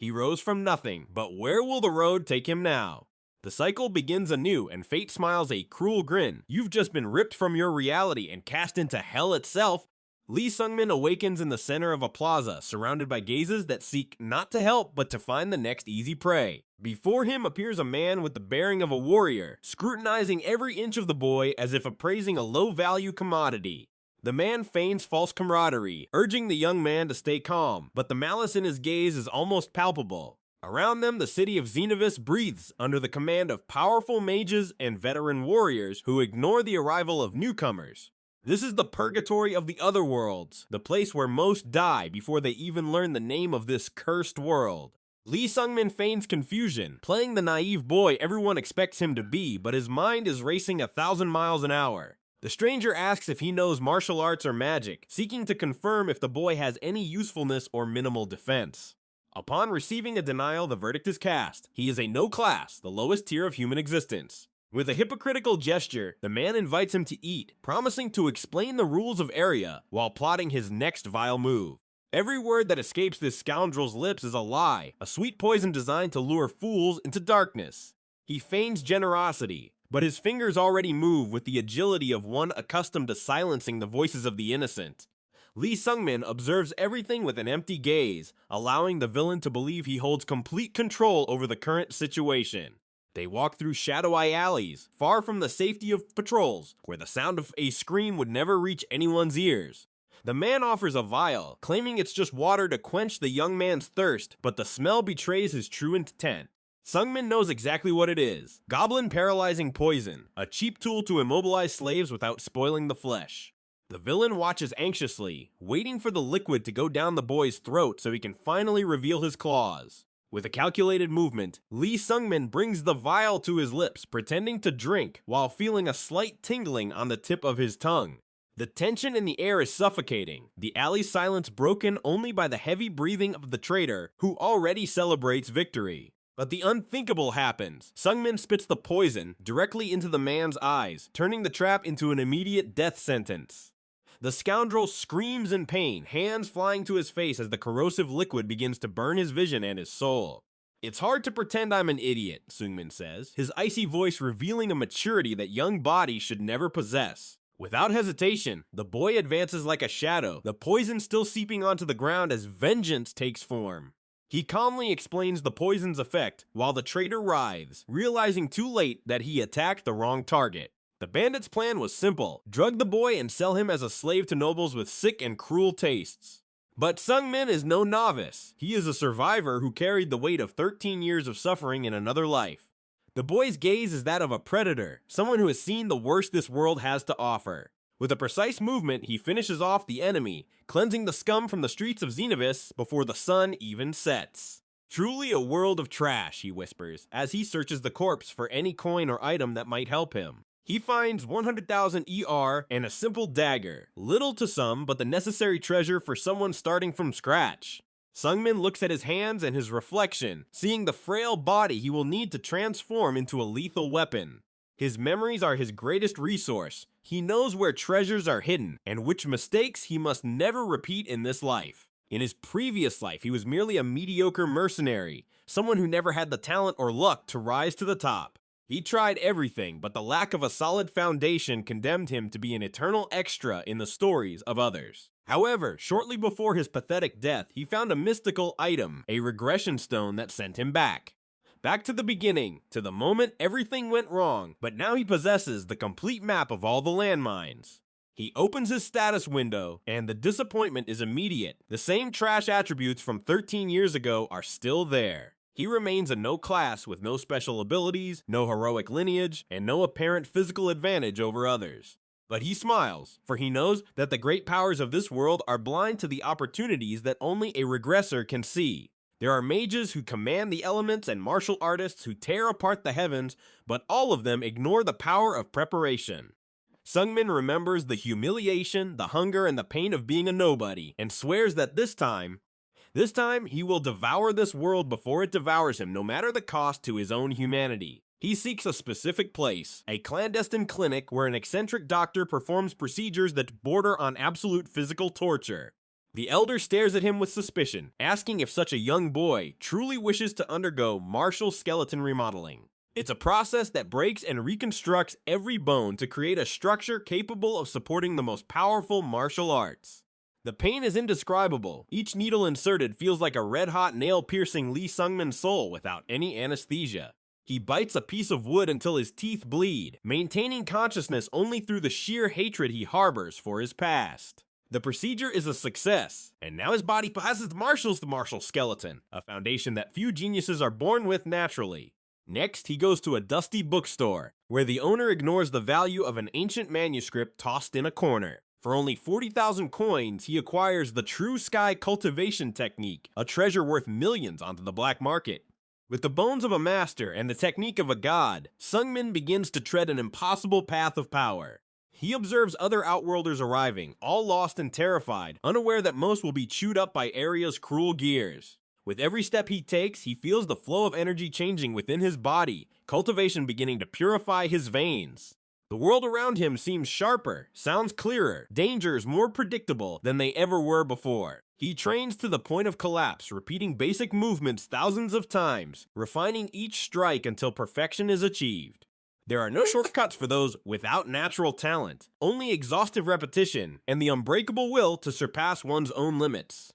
He rose from nothing, but where will the road take him now? The cycle begins anew, and fate smiles a cruel grin. You've just been ripped from your reality and cast into hell itself. Lee Sungmin awakens in the center of a plaza, surrounded by gazes that seek not to help, but to find the next easy prey. Before him appears a man with the bearing of a warrior, scrutinizing every inch of the boy as if appraising a low-value commodity. The man feigns false camaraderie, urging the young man to stay calm, but the malice in his gaze is almost palpable. Around them, the city of Xenovis breathes under the command of powerful mages and veteran warriors who ignore the arrival of newcomers. This is the purgatory of the other worlds, the place where most die before they even learn the name of this cursed world. Lee Sungmin feigns confusion, playing the naive boy everyone expects him to be, but his mind is racing 1,000 miles an hour. The stranger asks if he knows martial arts or magic, seeking to confirm if the boy has any usefulness or minimal defense. Upon receiving a denial, the verdict is cast. He is a no class, the lowest tier of human existence. With a hypocritical gesture, the man invites him to eat, promising to explain the rules of area while plotting his next vile move. Every word that escapes this scoundrel's lips is a lie, a sweet poison designed to lure fools into darkness. He feigns generosity, but his fingers already move with the agility of one accustomed to silencing the voices of the innocent. Lee Sungmin observes everything with an empty gaze, allowing the villain to believe he holds complete control over the current situation. They walk through shadowy alleys, far from the safety of patrols, where the sound of a scream would never reach anyone's ears. The man offers a vial, claiming it's just water to quench the young man's thirst, but the smell betrays his true intent. Sungmin knows exactly what it is: goblin paralyzing poison, a cheap tool to immobilize slaves without spoiling the flesh. The villain watches anxiously, waiting for the liquid to go down the boy's throat so he can finally reveal his claws. With a calculated movement, Lee Sungmin brings the vial to his lips, pretending to drink while feeling a slight tingling on the tip of his tongue. The tension in the air is suffocating, the alley's silence broken only by the heavy breathing of the traitor, who already celebrates victory. But the unthinkable happens. Sungmin spits the poison directly into the man's eyes, turning the trap into an immediate death sentence. The scoundrel screams in pain, hands flying to his face as the corrosive liquid begins to burn his vision and his soul. "It's hard to pretend I'm an idiot," Sungmin says, his icy voice revealing a maturity that young bodies should never possess. Without hesitation, the boy advances like a shadow, the poison still seeping onto the ground as vengeance takes form. He calmly explains the poison's effect, while the traitor writhes, realizing too late that he attacked the wrong target. The bandits' plan was simple: drug the boy and sell him as a slave to nobles with sick and cruel tastes. But Sungmin is no novice. He is a survivor who carried the weight of 13 years of suffering in another life. The boy's gaze is that of a predator, someone who has seen the worst this world has to offer. With a precise movement, he finishes off the enemy, cleansing the scum from the streets of Xenovis before the sun even sets. "Truly a world of trash," he whispers, as he searches the corpse for any coin or item that might help him. He finds 100,000 ER and a simple dagger, little to some, but the necessary treasure for someone starting from scratch. Sungmin looks at his hands and his reflection, seeing the frail body he will need to transform into a lethal weapon. His memories are his greatest resource. He knows where treasures are hidden, and which mistakes he must never repeat in this life. In his previous life, he was merely a mediocre mercenary, someone who never had the talent or luck to rise to the top. He tried everything, but the lack of a solid foundation condemned him to be an eternal extra in the stories of others. However, shortly before his pathetic death, he found a mystical item, a regression stone that sent him back. Back to the beginning, to the moment everything went wrong, but now he possesses the complete map of all the landmines. He opens his status window, and the disappointment is immediate. The same trash attributes from 13 years ago are still there. He remains a no class with no special abilities, no heroic lineage, and no apparent physical advantage over others. But he smiles, for he knows that the great powers of this world are blind to the opportunities that only a regressor can see. There are mages who command the elements and martial artists who tear apart the heavens, but all of them ignore the power of preparation. Sungmin remembers the humiliation, the hunger, and the pain of being a nobody, and swears that this time he will devour this world before it devours him, no matter the cost to his own humanity. He seeks a specific place, a clandestine clinic where an eccentric doctor performs procedures that border on absolute physical torture. The elder stares at him with suspicion, asking if such a young boy truly wishes to undergo martial skeleton remodeling. It's a process that breaks and reconstructs every bone to create a structure capable of supporting the most powerful martial arts. The pain is indescribable. Each needle inserted feels like a red-hot nail piercing Lee Sung-min's soul without any anesthesia. He bites a piece of wood until his teeth bleed, maintaining consciousness only through the sheer hatred he harbors for his past. The procedure is a success, and now his body passes the martial skeleton, a foundation that few geniuses are born with naturally. Next, he goes to a dusty bookstore, where the owner ignores the value of an ancient manuscript tossed in a corner. For only 40,000 coins, he acquires the True Sky cultivation technique, a treasure worth millions onto the black market. With the bones of a master and the technique of a god, Sung-min begins to tread an impossible path of power. He observes other Outworlders arriving, all lost and terrified, unaware that most will be chewed up by Area's cruel gears. With every step he takes, he feels the flow of energy changing within his body, cultivation beginning to purify his veins. The world around him seems sharper, sounds clearer, dangers more predictable than they ever were before. He trains to the point of collapse, repeating basic movements thousands of times, refining each strike until perfection is achieved. There are no shortcuts for those without natural talent, only exhaustive repetition and the unbreakable will to surpass one's own limits.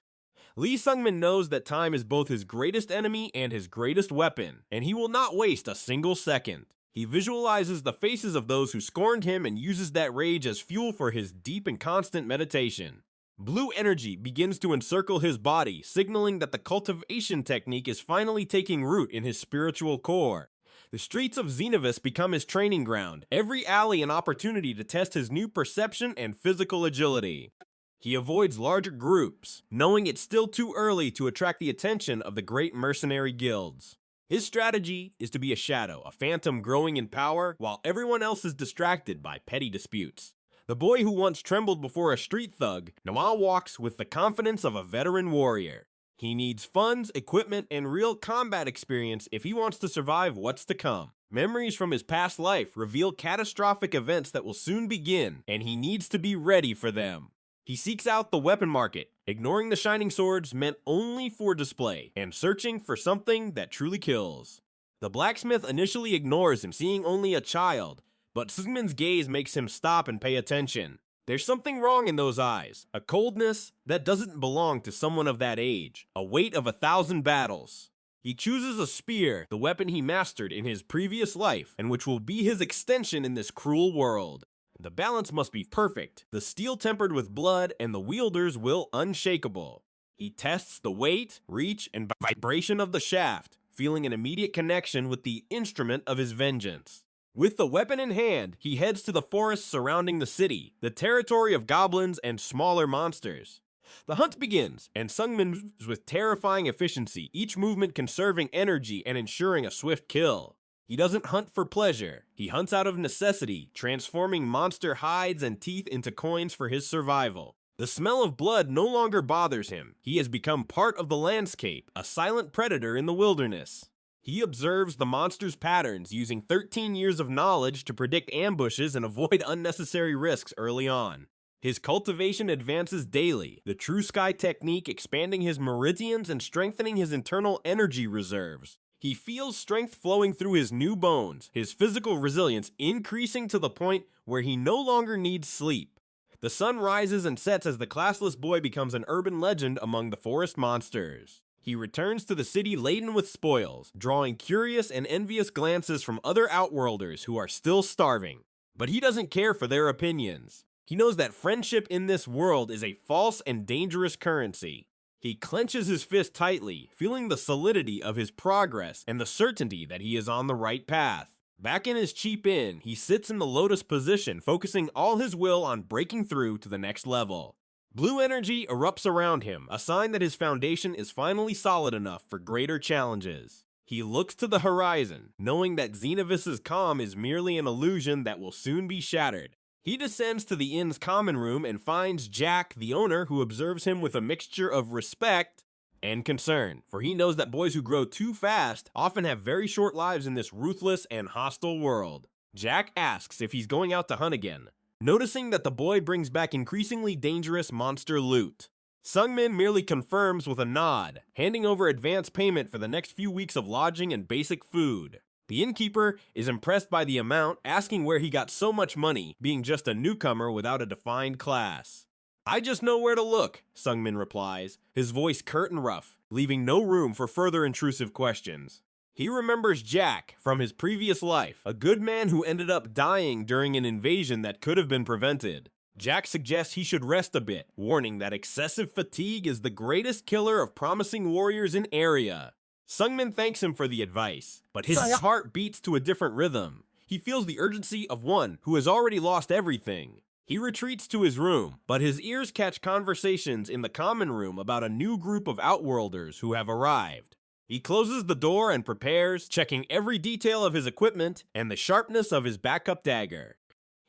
Lee Sung-min knows that time is both his greatest enemy and his greatest weapon, and he will not waste a single second. He visualizes the faces of those who scorned him and uses that rage as fuel for his deep and constant meditation. Blue energy begins to encircle his body, signaling that the cultivation technique is finally taking root in his spiritual core. The streets of Xenovis become his training ground, every alley an opportunity to test his new perception and physical agility. He avoids larger groups, knowing it's still too early to attract the attention of the great mercenary guilds. His strategy is to be a shadow, a phantom growing in power, while everyone else is distracted by petty disputes. The boy who once trembled before a street thug now walks with the confidence of a veteran warrior. He needs funds, equipment, and real combat experience if he wants to survive what's to come. Memories from his past life reveal catastrophic events that will soon begin, and he needs to be ready for them. He seeks out the weapon market, ignoring the shining swords meant only for display, and searching for something that truly kills. The blacksmith initially ignores him, seeing only a child, but Sung-min's gaze makes him stop and pay attention. There's something wrong in those eyes, a coldness that doesn't belong to someone of that age, a weight of 1,000 battles. He chooses a spear, the weapon he mastered in his previous life, and which will be his extension in this cruel world. The balance must be perfect, the steel tempered with blood, and the wielder's will unshakable. He tests the weight, reach, and vibration of the shaft, feeling an immediate connection with the instrument of his vengeance. With the weapon in hand, he heads to the forests surrounding the city, the territory of goblins and smaller monsters. The hunt begins, and Sung-min moves with terrifying efficiency, each movement conserving energy and ensuring a swift kill. He doesn't hunt for pleasure, he hunts out of necessity, transforming monster hides and teeth into coins for his survival. The smell of blood no longer bothers him, he has become part of the landscape, a silent predator in the wilderness. He observes the monster's patterns, using 13 years of knowledge to predict ambushes and avoid unnecessary risks early on. His cultivation advances daily, the True Sky technique expanding his meridians and strengthening his internal energy reserves. He feels strength flowing through his new bones, his physical resilience increasing to the point where he no longer needs sleep. The sun rises and sets as the classless boy becomes an urban legend among the forest monsters. He returns to the city laden with spoils, drawing curious and envious glances from other Outworlders who are still starving. But he doesn't care for their opinions. He knows that friendship in this world is a false and dangerous currency. He clenches his fist tightly, feeling the solidity of his progress and the certainty that he is on the right path. Back in his cheap inn, he sits in the lotus position, focusing all his will on breaking through to the next level. Blue energy erupts around him, a sign that his foundation is finally solid enough for greater challenges. He looks to the horizon, knowing that Xenovis's calm is merely an illusion that will soon be shattered. He descends to the inn's common room and finds Jack, the owner, who observes him with a mixture of respect and concern, for he knows that boys who grow too fast often have very short lives in this ruthless and hostile world. Jack asks if he's going out to hunt again, noticing that the boy brings back increasingly dangerous monster loot. Sungmin merely confirms with a nod, handing over advance payment for the next few weeks of lodging and basic food. The innkeeper is impressed by the amount, asking where he got so much money, being just a newcomer without a defined class. "I just know where to look," Sungmin replies, his voice curt and rough, leaving no room for further intrusive questions. He remembers Jack from his previous life, a good man who ended up dying during an invasion that could have been prevented. Jack suggests he should rest a bit, warning that excessive fatigue is the greatest killer of promising warriors in area. Sungmin thanks him for the advice, but his heart beats to a different rhythm. He feels the urgency of one who has already lost everything. He retreats to his room, but his ears catch conversations in the common room about a new group of outworlders who have arrived. He closes the door and prepares, checking every detail of his equipment and the sharpness of his backup dagger.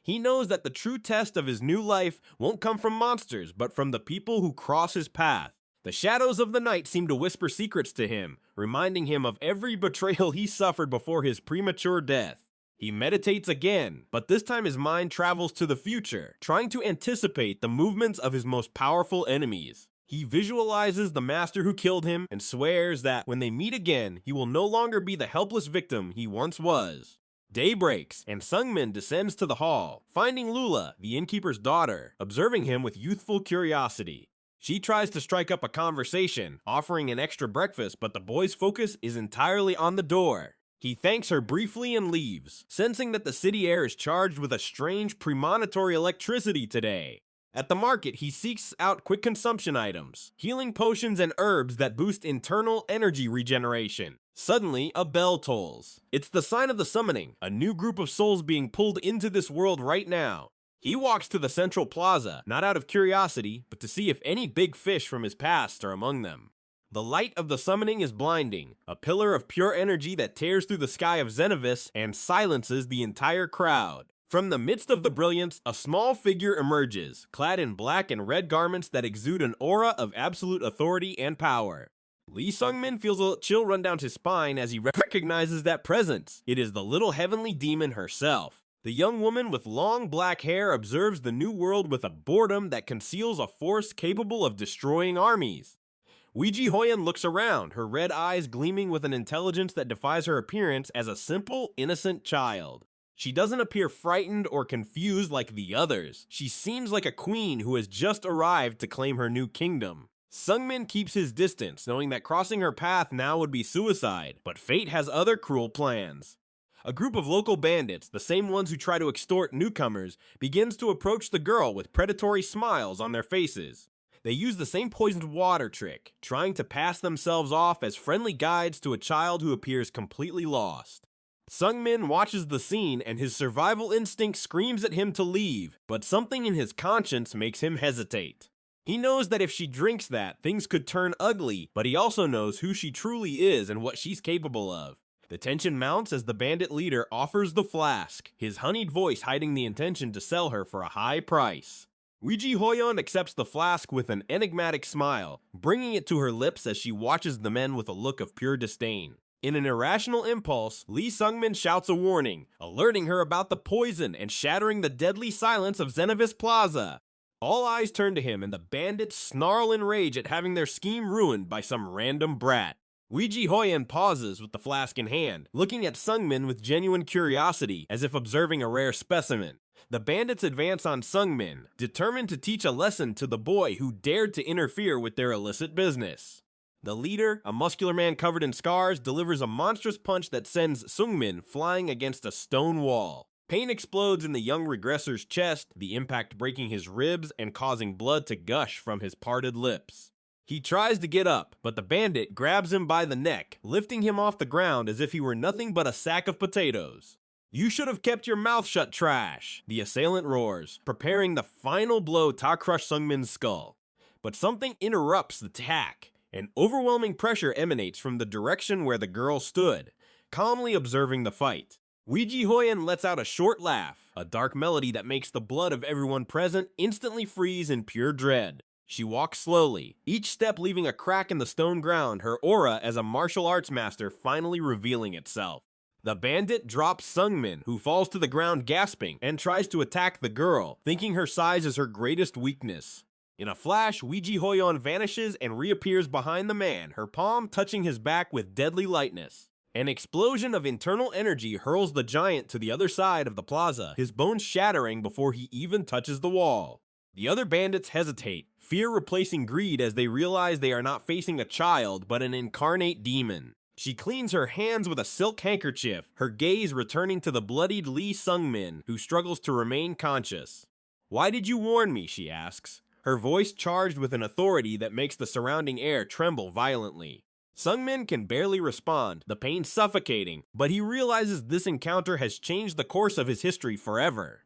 He knows that the true test of his new life won't come from monsters, but from the people who cross his path. The shadows of the night seem to whisper secrets to him, reminding him of every betrayal he suffered before his premature death. He meditates again, but this time his mind travels to the future, trying to anticipate the movements of his most powerful enemies. He visualizes the master who killed him and swears that when they meet again, he will no longer be the helpless victim he once was. Day breaks, and Sungmin descends to the hall, finding Lula, the innkeeper's daughter, observing him with youthful curiosity. She tries to strike up a conversation, offering an extra breakfast, but the boy's focus is entirely on the door. He thanks her briefly and leaves, sensing that the city air is charged with a strange premonitory electricity today. At the market, he seeks out quick consumption items, healing potions and herbs that boost internal energy regeneration. Suddenly, a bell tolls. It's the sign of the summoning, a new group of souls being pulled into this world right now. He walks to the central plaza, not out of curiosity, but to see if any big fish from his past are among them. The light of the summoning is blinding, a pillar of pure energy that tears through the sky of Xenovis and silences the entire crowd. From the midst of the brilliance, a small figure emerges, clad in black and red garments that exude an aura of absolute authority and power. Lee Sungmin feels a chill run down his spine as he recognizes that presence. It is the little heavenly demon herself. The young woman with long black hair observes the new world with a boredom that conceals a force capable of destroying armies. Weiji Hoyan looks around, her red eyes gleaming with an intelligence that defies her appearance as a simple, innocent child. She doesn't appear frightened or confused like the others. She seems like a queen who has just arrived to claim her new kingdom. Sungmin keeps his distance, knowing that crossing her path now would be suicide, but fate has other cruel plans. A group of local bandits, the same ones who try to extort newcomers, begins to approach the girl with predatory smiles on their faces. They use the same poisoned water trick, trying to pass themselves off as friendly guides to a child who appears completely lost. Sungmin watches the scene and his survival instinct screams at him to leave, but something in his conscience makes him hesitate. He knows that if she drinks that, things could turn ugly, but he also knows who she truly is and what she's capable of. The tension mounts as the bandit leader offers the flask, his honeyed voice hiding the intention to sell her for a high price. Weiji Hoyon accepts the flask with an enigmatic smile, bringing it to her lips as she watches the men with a look of pure disdain. In an irrational impulse, Lee Sungmin shouts a warning, alerting her about the poison and shattering the deadly silence of Xenovis Plaza. All eyes turn to him and the bandits snarl in rage at having their scheme ruined by some random brat. Weiji Hoyan pauses with the flask in hand, looking at Sungmin with genuine curiosity, as if observing a rare specimen. The bandits advance on Sungmin, determined to teach a lesson to the boy who dared to interfere with their illicit business. The leader, a muscular man covered in scars, delivers a monstrous punch that sends Sungmin flying against a stone wall. Pain explodes in the young regressor's chest, the impact breaking his ribs and causing blood to gush from his parted lips. He tries to get up, but the bandit grabs him by the neck, lifting him off the ground as if he were nothing but a sack of potatoes. "You should have kept your mouth shut, trash," the assailant roars, preparing the final blow to crush Sungmin's skull. But something interrupts the attack. An overwhelming pressure emanates from the direction where the girl stood, calmly observing the fight. Weiji Hoyan lets out a short laugh, a dark melody that makes the blood of everyone present instantly freeze in pure dread. She walks slowly, each step leaving a crack in the stone ground, her aura as a martial arts master finally revealing itself. The bandit drops Sungmin, who falls to the ground gasping, and tries to attack the girl, thinking her size is her greatest weakness. In a flash, Ouija Hoyon vanishes and reappears behind the man, her palm touching his back with deadly lightness. An explosion of internal energy hurls the giant to the other side of the plaza, his bones shattering before he even touches the wall. The other bandits hesitate, fear replacing greed as they realize they are not facing a child but an incarnate demon. She cleans her hands with a silk handkerchief, her gaze returning to the bloodied Lee Sung-min, who struggles to remain conscious. "Why did you warn me?" she asks, her voice charged with an authority that makes the surrounding air tremble violently. Sung-min can barely respond, the pain suffocating, but he realizes this encounter has changed the course of his history forever.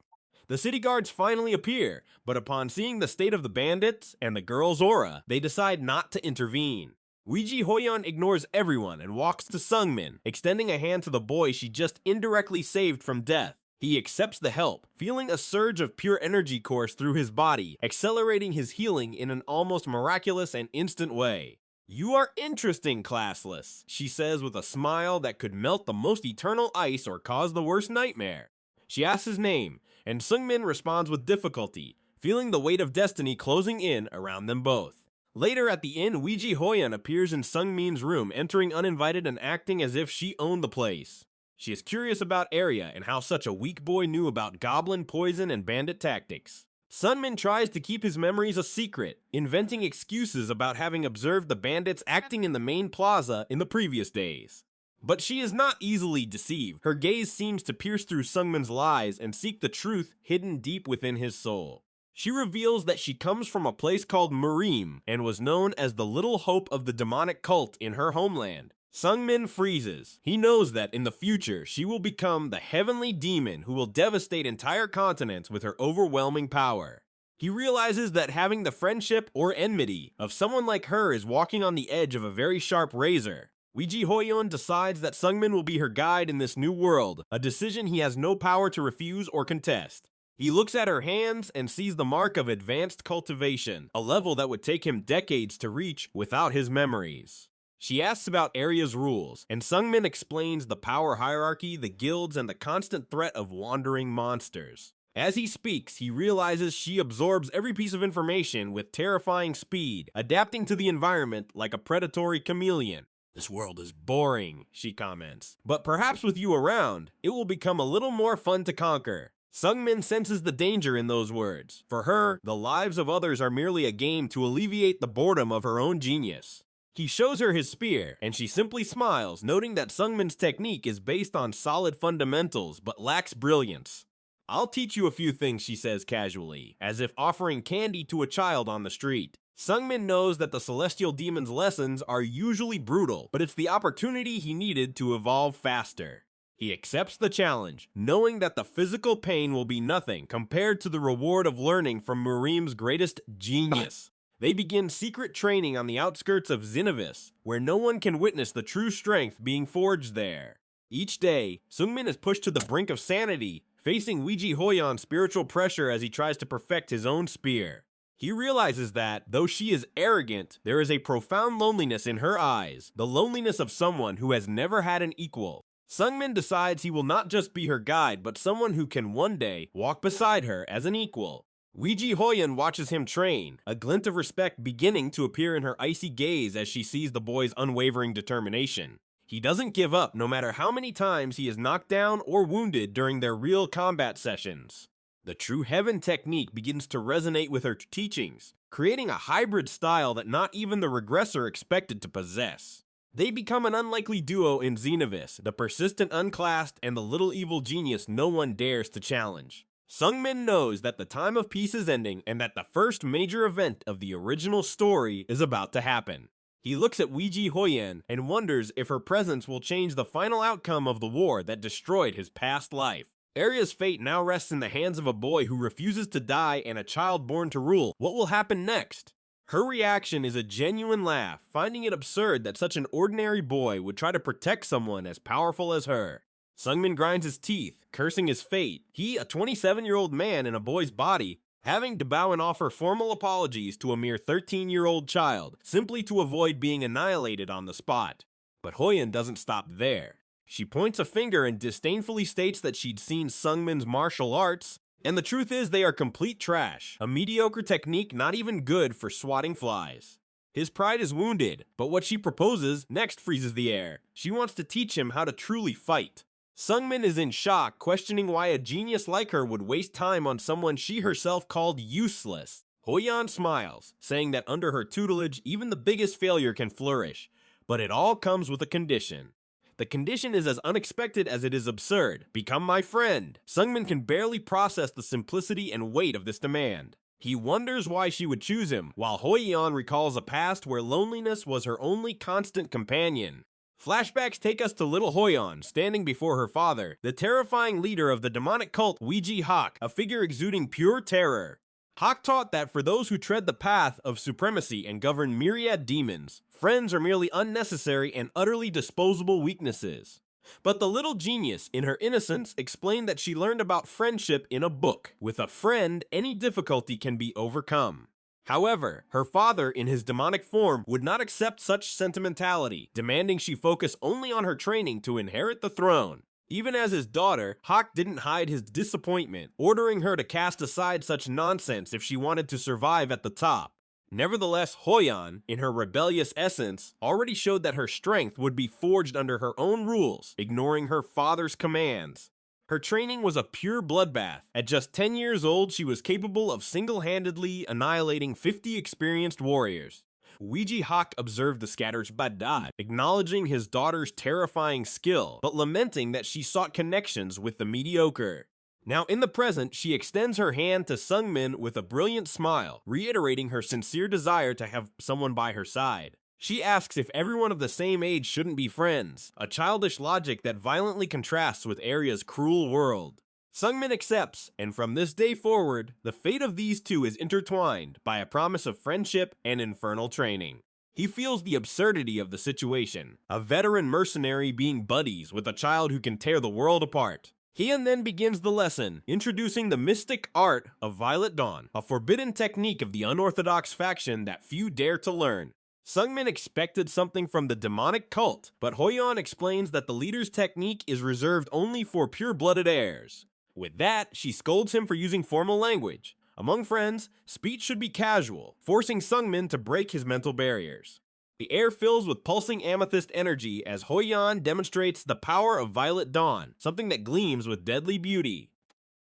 The city guards finally appear, but upon seeing the state of the bandits and the girl's aura, they decide not to intervene. Ouija Hoyon ignores everyone and walks to Sung-min, extending a hand to the boy she just indirectly saved from death. He accepts the help, feeling a surge of pure energy course through his body, accelerating his healing in an almost miraculous and instant way. "You are interesting, classless," she says with a smile that could melt the most eternal ice or cause the worst nightmare. She asks his name, and Sung-min responds with difficulty, feeling the weight of destiny closing in around them both. Later at the inn, Ouija Hoyon appears in Sung-min's room, entering uninvited and acting as if she owned the place. She is curious about Arya and how such a weak boy knew about goblin, poison, and bandit tactics. Sung-min tries to keep his memories a secret, inventing excuses about having observed the bandits acting in the main plaza in the previous days. But she is not easily deceived. Her gaze seems to pierce through Sung-min's lies and seek the truth hidden deep within his soul. She reveals that she comes from a place called Merim and was known as the little hope of the demonic cult in her homeland. Sung-min freezes. He knows that in the future, she will become the heavenly demon who will devastate entire continents with her overwhelming power. He realizes that having the friendship or enmity of someone like her is walking on the edge of a very sharp razor. Ouija Hoyon decides that Sung-min will be her guide in this new world, a decision he has no power to refuse or contest. He looks at her hands and sees the mark of advanced cultivation, a level that would take him decades to reach without his memories. She asks about Arya's rules, and Sung-min explains the power hierarchy, the guilds, and the constant threat of wandering monsters. As he speaks, he realizes she absorbs every piece of information with terrifying speed, adapting to the environment like a predatory chameleon. "This world is boring," she comments, "but perhaps with you around, it will become a little more fun to conquer." Sung-min senses the danger in those words. For her, the lives of others are merely a game to alleviate the boredom of her own genius. He shows her his spear, and she simply smiles, noting that Sung-min's technique is based on solid fundamentals, but lacks brilliance. "I'll teach you a few things," she says casually, as if offering candy to a child on the street. Sung-min knows that the celestial demon's lessons are usually brutal, but it's the opportunity he needed to evolve faster. He accepts the challenge, knowing that the physical pain will be nothing compared to the reward of learning from Merim's greatest genius. They begin secret training on the outskirts of Xenovis, where no one can witness the true strength being forged there. Each day, Sung-min is pushed to the brink of sanity, facing Ouija Hoyon's spiritual pressure as he tries to perfect his own spear. He realizes that, though she is arrogant, there is a profound loneliness in her eyes, the loneliness of someone who has never had an equal. Sung-min decides he will not just be her guide, but someone who can one day walk beside her as an equal. Ouija Hoyon watches him train, a glint of respect beginning to appear in her icy gaze as she sees the boy's unwavering determination. He doesn't give up no matter how many times he is knocked down or wounded during their real combat sessions. The true heaven technique begins to resonate with her teachings, creating a hybrid style that not even the regressor expected to possess. They become an unlikely duo in Xenovis, the persistent unclassed and the little evil genius no one dares to challenge. Sung-min knows that the time of peace is ending and that the first major event of the original story is about to happen. He looks at Ouija Hoyon and wonders if her presence will change the final outcome of the war that destroyed his past life. Arya's fate now rests in the hands of a boy who refuses to die and a child born to rule. What will happen next? Her reaction is a genuine laugh, finding it absurd that such an ordinary boy would try to protect someone as powerful as her. Sung-min grinds his teeth, cursing his fate. He, a 27-year-old man in a boy's body, having to bow and offer formal apologies to a mere 13-year-old child, simply to avoid being annihilated on the spot. But Hoyon doesn't stop there. She points a finger and disdainfully states that she'd seen Sung-min's martial arts, And the truth is they are complete trash, a mediocre technique not even good for swatting flies. His pride is wounded, but what she proposes next freezes the air. She wants to teach him how to truly fight. Sungmin is in shock, questioning why a genius like her would waste time on someone she herself called useless. Hoyeon smiles, saying that under her tutelage, even the biggest failure can flourish. But it all comes with a condition. The condition is as unexpected as it is absurd. Become my friend. Sungmin can barely process the simplicity and weight of this demand. He wonders why she would choose him, while Hoyeon recalls a past where loneliness was her only constant companion. Flashbacks take us to little Hoyeon, standing before her father, the terrifying leader of the demonic cult Ouija Hawk, a figure exuding pure terror. Hawk taught that for those who tread the path of supremacy and govern myriad demons, friends are merely unnecessary and utterly disposable weaknesses. But the little genius, in her innocence, explained that she learned about friendship in a book. With a friend, any difficulty can be overcome. However, her father, in his demonic form, would not accept such sentimentality, demanding she focus only on her training to inherit the throne. Even as his daughter, Hawk didn't hide his disappointment, ordering her to cast aside such nonsense if she wanted to survive at the top. Nevertheless, Hoyeon, in her rebellious essence, already showed that her strength would be forged under her own rules, ignoring her father's commands. Her training was a pure bloodbath. At just 10 years old, she was capable of single-handedly annihilating 50 experienced warriors. Ouija Hawk observed the scattered badai, acknowledging his daughter's terrifying skill, but lamenting that she sought connections with the mediocre. Now in the present, she extends her hand to Sungmin with a brilliant smile, reiterating her sincere desire to have someone by her side. She asks if everyone of the same age shouldn't be friends, a childish logic that violently contrasts with Arya's cruel world. Sungmin accepts, and from this day forward, the fate of these two is intertwined by a promise of friendship and infernal training. He feels the absurdity of the situation, a veteran mercenary being buddies with a child who can tear the world apart. Hien then begins the lesson, introducing the mystic art of Violet Dawn, a forbidden technique of the unorthodox faction that few dare to learn. Sungmin expected something from the demonic cult, but Hoyeon explains that the leader's technique is reserved only for pure-blooded heirs. With that, she scolds him for using formal language. Among friends, speech should be casual, forcing Sungmin to break his mental barriers. The air fills with pulsing amethyst energy as Hoyeon demonstrates the power of Violet Dawn, something that gleams with deadly beauty.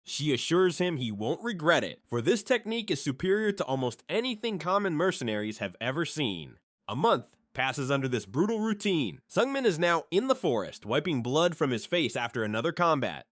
She assures him he won't regret it, for this technique is superior to almost anything common mercenaries have ever seen. A month passes under this brutal routine. Sungmin is now in the forest, wiping blood from his face after another combat.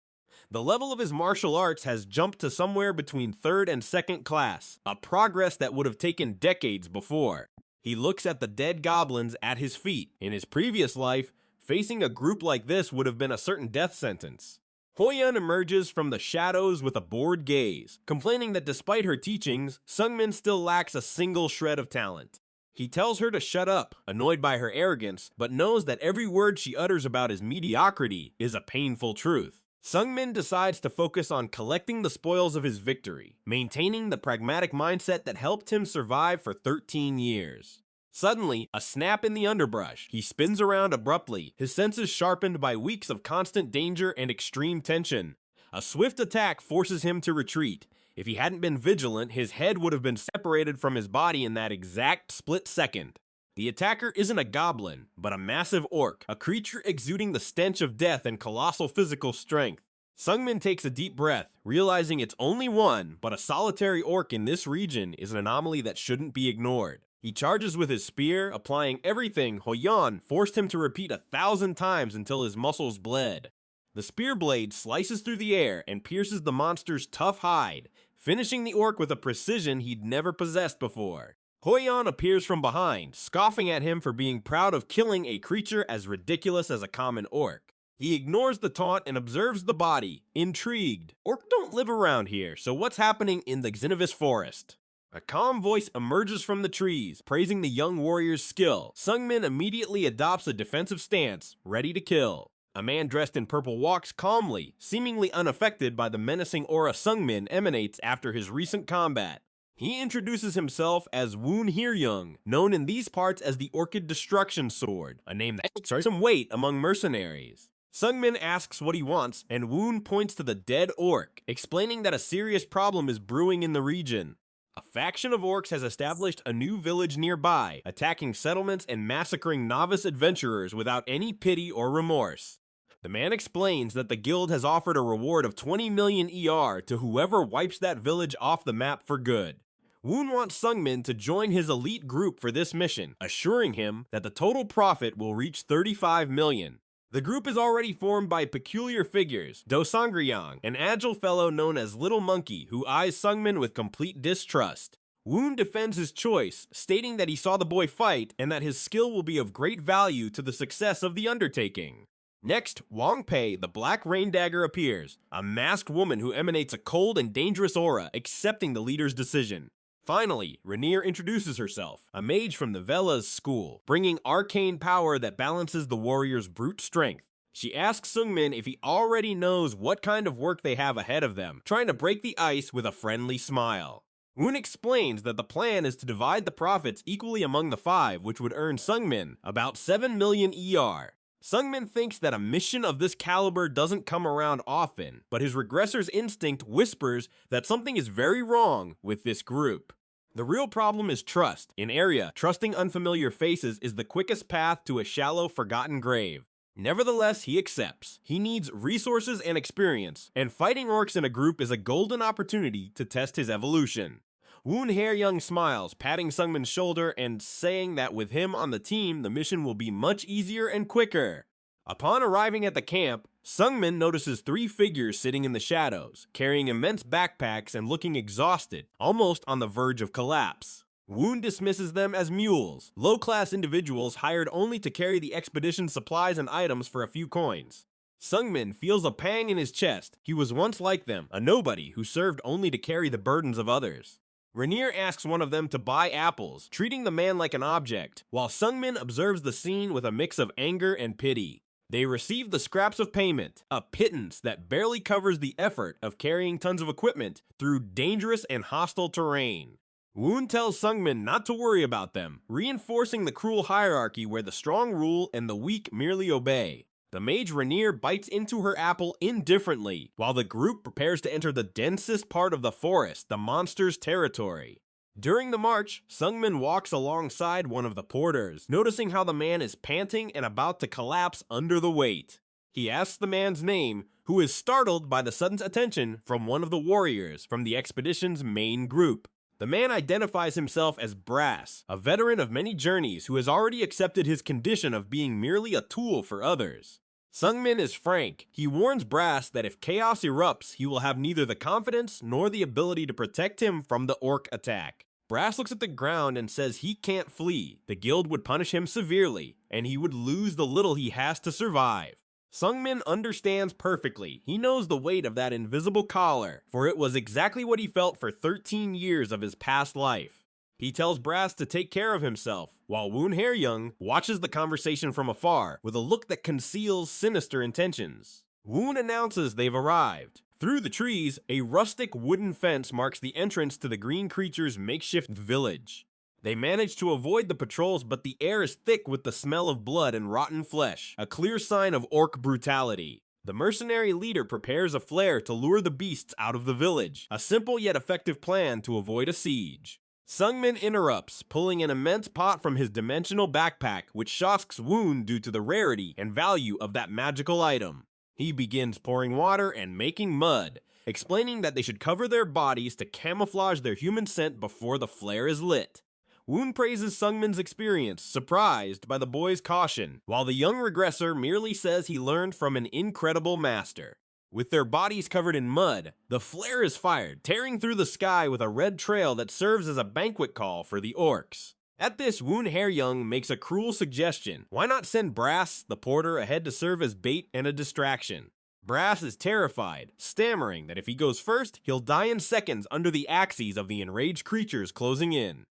The level of his martial arts has jumped to somewhere between 3rd and 2nd class, a progress that would have taken decades before. He looks at the dead goblins at his feet. In his previous life, facing a group like this would have been a certain death sentence. Hoyeon emerges from the shadows with a bored gaze, complaining that despite her teachings, Sungmin still lacks a single shred of talent. He tells her to shut up, annoyed by her arrogance, but knows that every word she utters about his mediocrity is a painful truth. Sungmin decides to focus on collecting the spoils of his victory, maintaining the pragmatic mindset that helped him survive for 13 years. Suddenly, a snap in the underbrush. He spins around abruptly, his senses sharpened by weeks of constant danger and extreme tension. A swift attack forces him to retreat. If he hadn't been vigilant, his head would have been separated from his body in that exact split second. The attacker isn't a goblin, but a massive orc, a creature exuding the stench of death and colossal physical strength. Sungmin takes a deep breath, realizing it's only one, but a solitary orc in this region is an anomaly that shouldn't be ignored. He charges with his spear, applying everything Hoyeon forced him to repeat 1,000 times until his muscles bled. The spear blade slices through the air and pierces the monster's tough hide, finishing the orc with a precision he'd never possessed before. Hoyeon appears from behind, scoffing at him for being proud of killing a creature as ridiculous as a common orc. He ignores the taunt and observes the body, intrigued. Orc don't live around here, so what's happening in the Xenovis forest? A calm voice emerges from the trees, praising the young warrior's skill. Sungmin immediately adopts a defensive stance, ready to kill. A man dressed in purple walks calmly, seemingly unaffected by the menacing aura Sungmin emanates after his recent combat. He introduces himself as Woon Hir-young, known in these parts as the Orchid Destruction Sword, a name that carries some weight among mercenaries. Sungmin asks what he wants, and Woon points to the dead orc, explaining that a serious problem is brewing in the region. A faction of orcs has established a new village nearby, attacking settlements and massacring novice adventurers without any pity or remorse. The man explains that the guild has offered a reward of 20 million ER to whoever wipes that village off the map for good. Woon wants Sungmin to join his elite group for this mission, assuring him that the total profit will reach 35 million. The group is already formed by peculiar figures, Do Sangryang, an agile fellow known as Little Monkey who eyes Sungmin with complete distrust. Woon defends his choice, stating that he saw the boy fight and that his skill will be of great value to the success of the undertaking. Next, Wang Pei, the Black Rain Dagger, appears, a masked woman who emanates a cold and dangerous aura, accepting the leader's decision. Finally, Rainier introduces herself, a mage from the Vela's school, bringing arcane power that balances the warrior's brute strength. She asks Sungmin if he already knows what kind of work they have ahead of them, trying to break the ice with a friendly smile. Woon explains that the plan is to divide the profits equally among the five, which would earn Sungmin about 7 million ER. Sungmin thinks that a mission of this caliber doesn't come around often, but his regressor's instinct whispers that something is very wrong with this group. The real problem is trust. In Area, trusting unfamiliar faces is the quickest path to a shallow, forgotten grave. Nevertheless, he accepts. He needs resources and experience, and fighting orcs in a group is a golden opportunity to test his evolution. Woon Hae-young smiles, patting Sungmin's shoulder and saying that with him on the team, the mission will be much easier and quicker. Upon arriving at the camp, Sungmin notices three figures sitting in the shadows, carrying immense backpacks and looking exhausted, almost on the verge of collapse. Woon dismisses them as mules, low-class individuals hired only to carry the expedition's supplies and items for a few coins. Sungmin feels a pang in his chest. He was once like them, a nobody who served only to carry the burdens of others. Rainier asks one of them to buy apples, treating the man like an object, while Sungmin observes the scene with a mix of anger and pity. They receive the scraps of payment, a pittance that barely covers the effort of carrying tons of equipment through dangerous and hostile terrain. Woon tells Sungmin not to worry about them, reinforcing the cruel hierarchy where the strong rule and the weak merely obey. The mage Rainier bites into her apple indifferently, while the group prepares to enter the densest part of the forest, the monster's territory. During the march, Sungmin walks alongside one of the porters, noticing how the man is panting and about to collapse under the weight. He asks the man's name, who is startled by the sudden attention from one of the warriors from the expedition's main group. The man identifies himself as Brass, a veteran of many journeys who has already accepted his condition of being merely a tool for others. Sungmin is frank. He warns Brass that if chaos erupts, he will have neither the confidence nor the ability to protect him from the orc attack. Brass looks at the ground and says he can't flee. The guild would punish him severely, and he would lose the little he has to survive. Sungmin understands perfectly. He knows the weight of that invisible collar, for it was exactly what he felt for 13 years of his past life. He tells Brass to take care of himself, while Woon Hae-young watches the conversation from afar with a look that conceals sinister intentions. Woon announces they've arrived. Through the trees, a rustic wooden fence marks the entrance to the green creature's makeshift village. They manage to avoid the patrols, but the air is thick with the smell of blood and rotten flesh, a clear sign of orc brutality. The mercenary leader prepares a flare to lure the beasts out of the village, a simple yet effective plan to avoid a siege. Sungmin interrupts, pulling an immense pot from his dimensional backpack, which shocks Woon due to the rarity and value of that magical item. He begins pouring water and making mud, explaining that they should cover their bodies to camouflage their human scent before the flare is lit. Woon praises Sungmin's experience, surprised by the boy's caution, while the young regressor merely says he learned from an incredible master. With their bodies covered in mud, the flare is fired, tearing through the sky with a red trail that serves as a banquet call for the orcs. At this, Woon Hae-young makes a cruel suggestion. Why not send Brass, the porter, ahead to serve as bait and a distraction? Brass is terrified, stammering that if he goes first, he'll die in seconds under the axes of the enraged creatures closing in.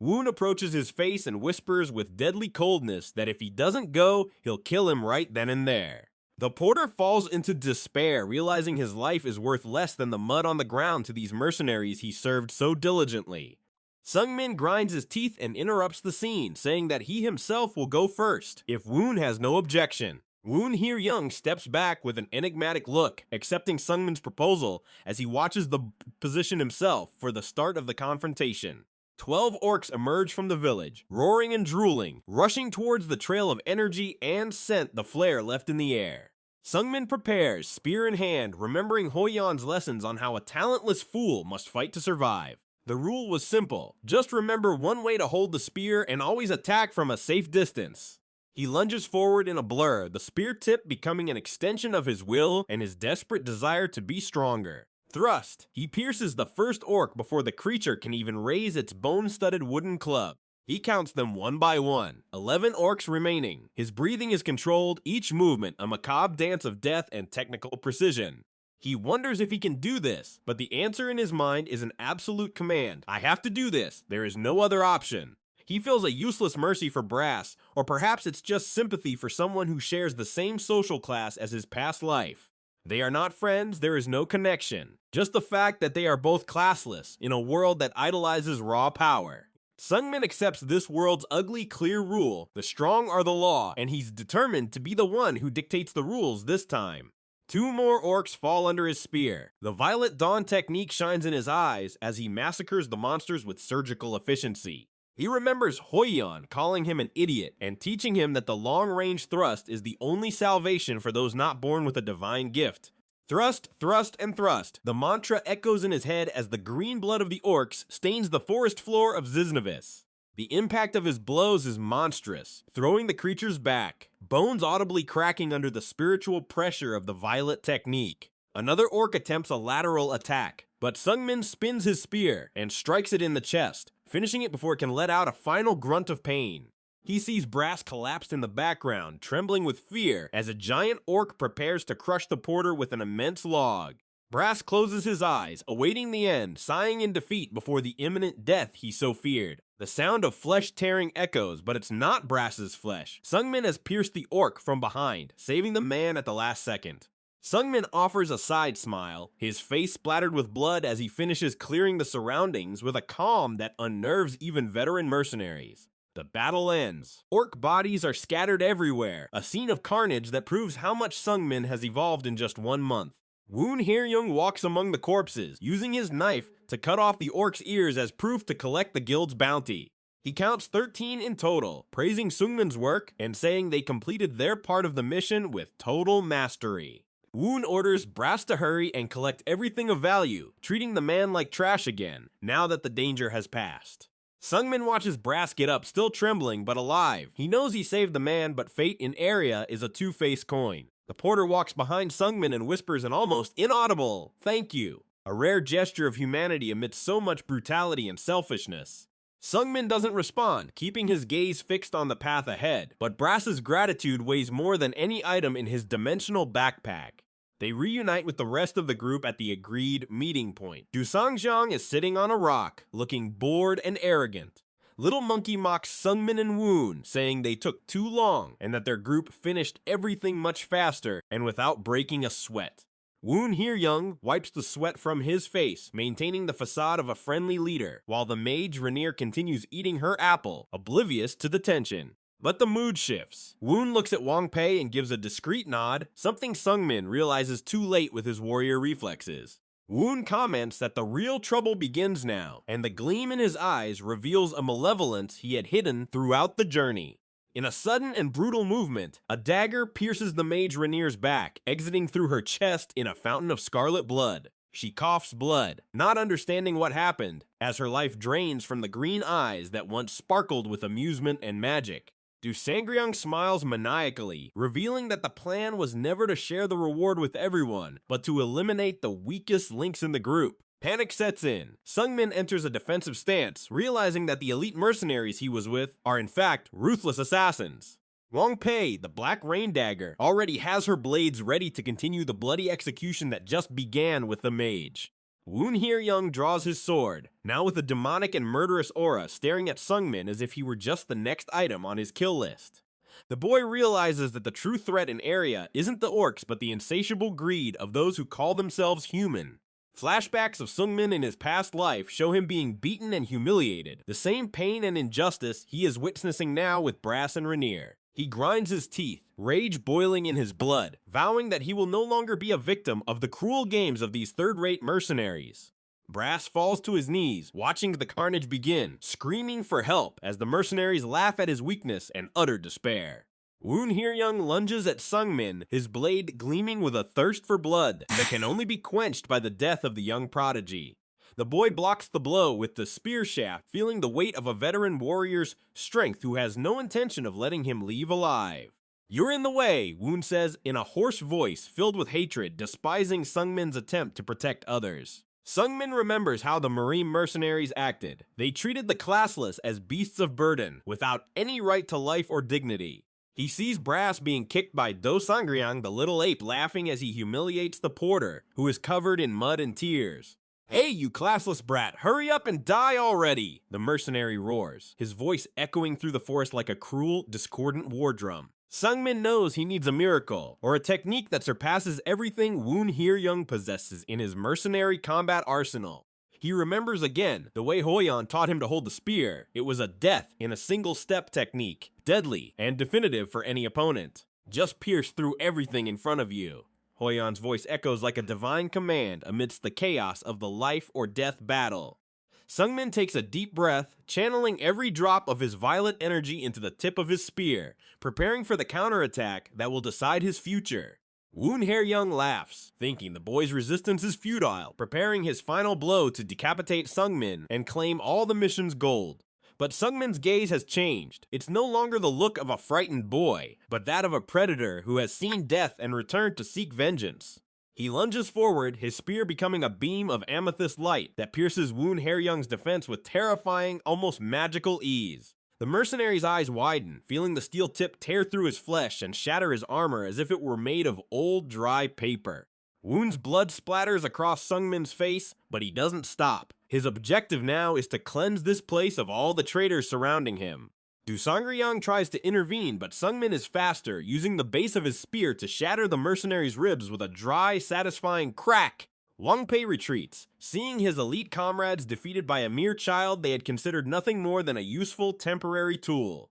Woon approaches his face and whispers with deadly coldness that if he doesn't go, he'll kill him right then and there. The porter falls into despair, realizing his life is worth less than the mud on the ground to these mercenaries he served so diligently. Sungmin grinds his teeth and interrupts the scene, saying that he himself will go first, if Woon has no objection. Woon Hye-young steps back with an enigmatic look, accepting Sungmin's proposal as he watches the position himself for the start of the confrontation. 12 orcs emerge from the village, roaring and drooling, rushing towards the trail of energy and scent the flare left in the air. Sungmin prepares, spear in hand, remembering Hoyeon's lessons on how a talentless fool must fight to survive. The rule was simple, just remember one way to hold the spear and always attack from a safe distance. He lunges forward in a blur, the spear tip becoming an extension of his will and his desperate desire to be stronger. Thrust. He pierces the first orc before the creature can even raise its bone-studded wooden club. He counts them one by one, 11 orcs remaining. His breathing is controlled, each movement a macabre dance of death and technical precision. He wonders if he can do this, but the answer in his mind is an absolute command. I have to do this, there is no other option. He feels a useless mercy for Brass, or perhaps it's just sympathy for someone who shares the same social class as his past life. They are not friends, there is no connection. Just the fact that they are both classless in a world that idolizes raw power. Sungmin accepts this world's ugly, clear rule. The strong are the law, and he's determined to be the one who dictates the rules this time. 2 more orcs fall under his spear. The Violet Dawn technique shines in his eyes as he massacres the monsters with surgical efficiency. He remembers Hoyeon calling him an idiot and teaching him that the long-range thrust is the only salvation for those not born with a divine gift. Thrust, thrust, and thrust. The mantra echoes in his head as the green blood of the orcs stains the forest floor of Ziznivis. The impact of his blows is monstrous, throwing the creatures back, bones audibly cracking under the spiritual pressure of the violet technique. Another orc attempts a lateral attack, but Sungmin spins his spear and strikes it in the chest, finishing it before it can let out a final grunt of pain. He sees Brass collapsed in the background, trembling with fear as a giant orc prepares to crush the porter with an immense log. Brass closes his eyes, awaiting the end, sighing in defeat before the imminent death he so feared. The sound of flesh tearing echoes, but it's not Brass's flesh. Sungmin has pierced the orc from behind, saving the man at the last second. Sungmin offers a side smile, his face splattered with blood as he finishes clearing the surroundings with a calm that unnerves even veteran mercenaries. The battle ends. Orc bodies are scattered everywhere, a scene of carnage that proves how much Sungmin has evolved in just 1 month. Woon Hye-young walks among the corpses, using his knife to cut off the orcs' ears as proof to collect the guild's bounty. He counts 13 in total, praising Sungmin's work and saying they completed their part of the mission with total mastery. Woon orders Brass to hurry and collect everything of value, treating the man like trash again, now that the danger has passed. Sungmin watches Brass get up, still trembling but alive. He knows he saved the man, but fate in area is a two-faced coin. The porter walks behind Sungmin and whispers an almost inaudible "thank you," a rare gesture of humanity amidst so much brutality and selfishness. Sungmin doesn't respond, keeping his gaze fixed on the path ahead, but Brass's gratitude weighs more than any item in his dimensional backpack. They reunite with the rest of the group at the agreed meeting point. Du Sangjiang is sitting on a rock, looking bored and arrogant. Little Monkey mocks Sungmin and Woon, saying they took too long and that their group finished everything much faster and without breaking a sweat. Woon Hye-young wipes the sweat from his face, maintaining the facade of a friendly leader, while the mage Rainier continues eating her apple, oblivious to the tension. But the mood shifts. Woon looks at Wang Pei and gives a discreet nod, something Sungmin realizes too late with his warrior reflexes. Woon comments that the real trouble begins now, and the gleam in his eyes reveals a malevolence he had hidden throughout the journey. In a sudden and brutal movement, a dagger pierces the mage Rainier's back, exiting through her chest in a fountain of scarlet blood. She coughs blood, not understanding what happened, as her life drains from the green eyes that once sparkled with amusement and magic. Du Sangryang smiles maniacally, revealing that the plan was never to share the reward with everyone, but to eliminate the weakest links in the group. Panic sets in. Sungmin enters a defensive stance, realizing that the elite mercenaries he was with are in fact ruthless assassins. Wang Pei, the Black Rain Dagger, already has her blades ready to continue the bloody execution that just began with the mage. Woon Hye-young draws his sword, now with a demonic and murderous aura, staring at Sungmin as if he were just the next item on his kill list. The boy realizes that the true threat in area isn't the orcs but the insatiable greed of those who call themselves human. Flashbacks of Sungmin in his past life show him being beaten and humiliated, the same pain and injustice he is witnessing now with Brass and Rainier. He grinds his teeth, rage boiling in his blood, vowing that he will no longer be a victim of the cruel games of these third-rate mercenaries. Brass falls to his knees, watching the carnage begin, screaming for help as the mercenaries laugh at his weakness and utter despair. Woon Hye-young lunges at Sungmin, his blade gleaming with a thirst for blood that can only be quenched by the death of the young prodigy. The boy blocks the blow with the spear shaft, feeling the weight of a veteran warrior's strength who has no intention of letting him leave alive. "You're in the way," Woon says in a hoarse voice filled with hatred, despising Sungmin's attempt to protect others. Sungmin remembers how the Marine mercenaries acted. They treated the classless as beasts of burden, without any right to life or dignity. He sees Brass being kicked by Do Sangryang, the little ape, laughing as he humiliates the porter, who is covered in mud and tears. "Hey, you classless brat, hurry up and die already!" the mercenary roars, his voice echoing through the forest like a cruel, discordant war drum. Sungmin knows he needs a miracle, or a technique that surpasses everything Woon Hye-young possesses in his mercenary combat arsenal. He remembers again the way Hye-yeon taught him to hold the spear. It was a death in a single step technique, deadly and definitive for any opponent. "Just pierce through everything in front of you." Hye-yeon's voice echoes like a divine command amidst the chaos of the life or death battle. Sungmin takes a deep breath, channeling every drop of his violent energy into the tip of his spear, preparing for the counterattack that will decide his future. Woon Hye-young laughs, thinking the boy's resistance is futile, preparing his final blow to decapitate Sungmin and claim all the mission's gold. But Sungmin's gaze has changed. It's no longer the look of a frightened boy, but that of a predator who has seen death and returned to seek vengeance. He lunges forward, his spear becoming a beam of amethyst light that pierces Woon Hye-young's defense with terrifying, almost magical ease. The mercenary's eyes widen, feeling the steel tip tear through his flesh and shatter his armor as if it were made of old, dry paper. Woon's blood splatters across Sungmin's face, but he doesn't stop. His objective now is to cleanse this place of all the traitors surrounding him. Do Sangryang tries to intervene, but Sungmin is faster, using the base of his spear to shatter the mercenary's ribs with a dry, satisfying crack. Wang Pei retreats, seeing his elite comrades defeated by a mere child they had considered nothing more than a useful, temporary tool.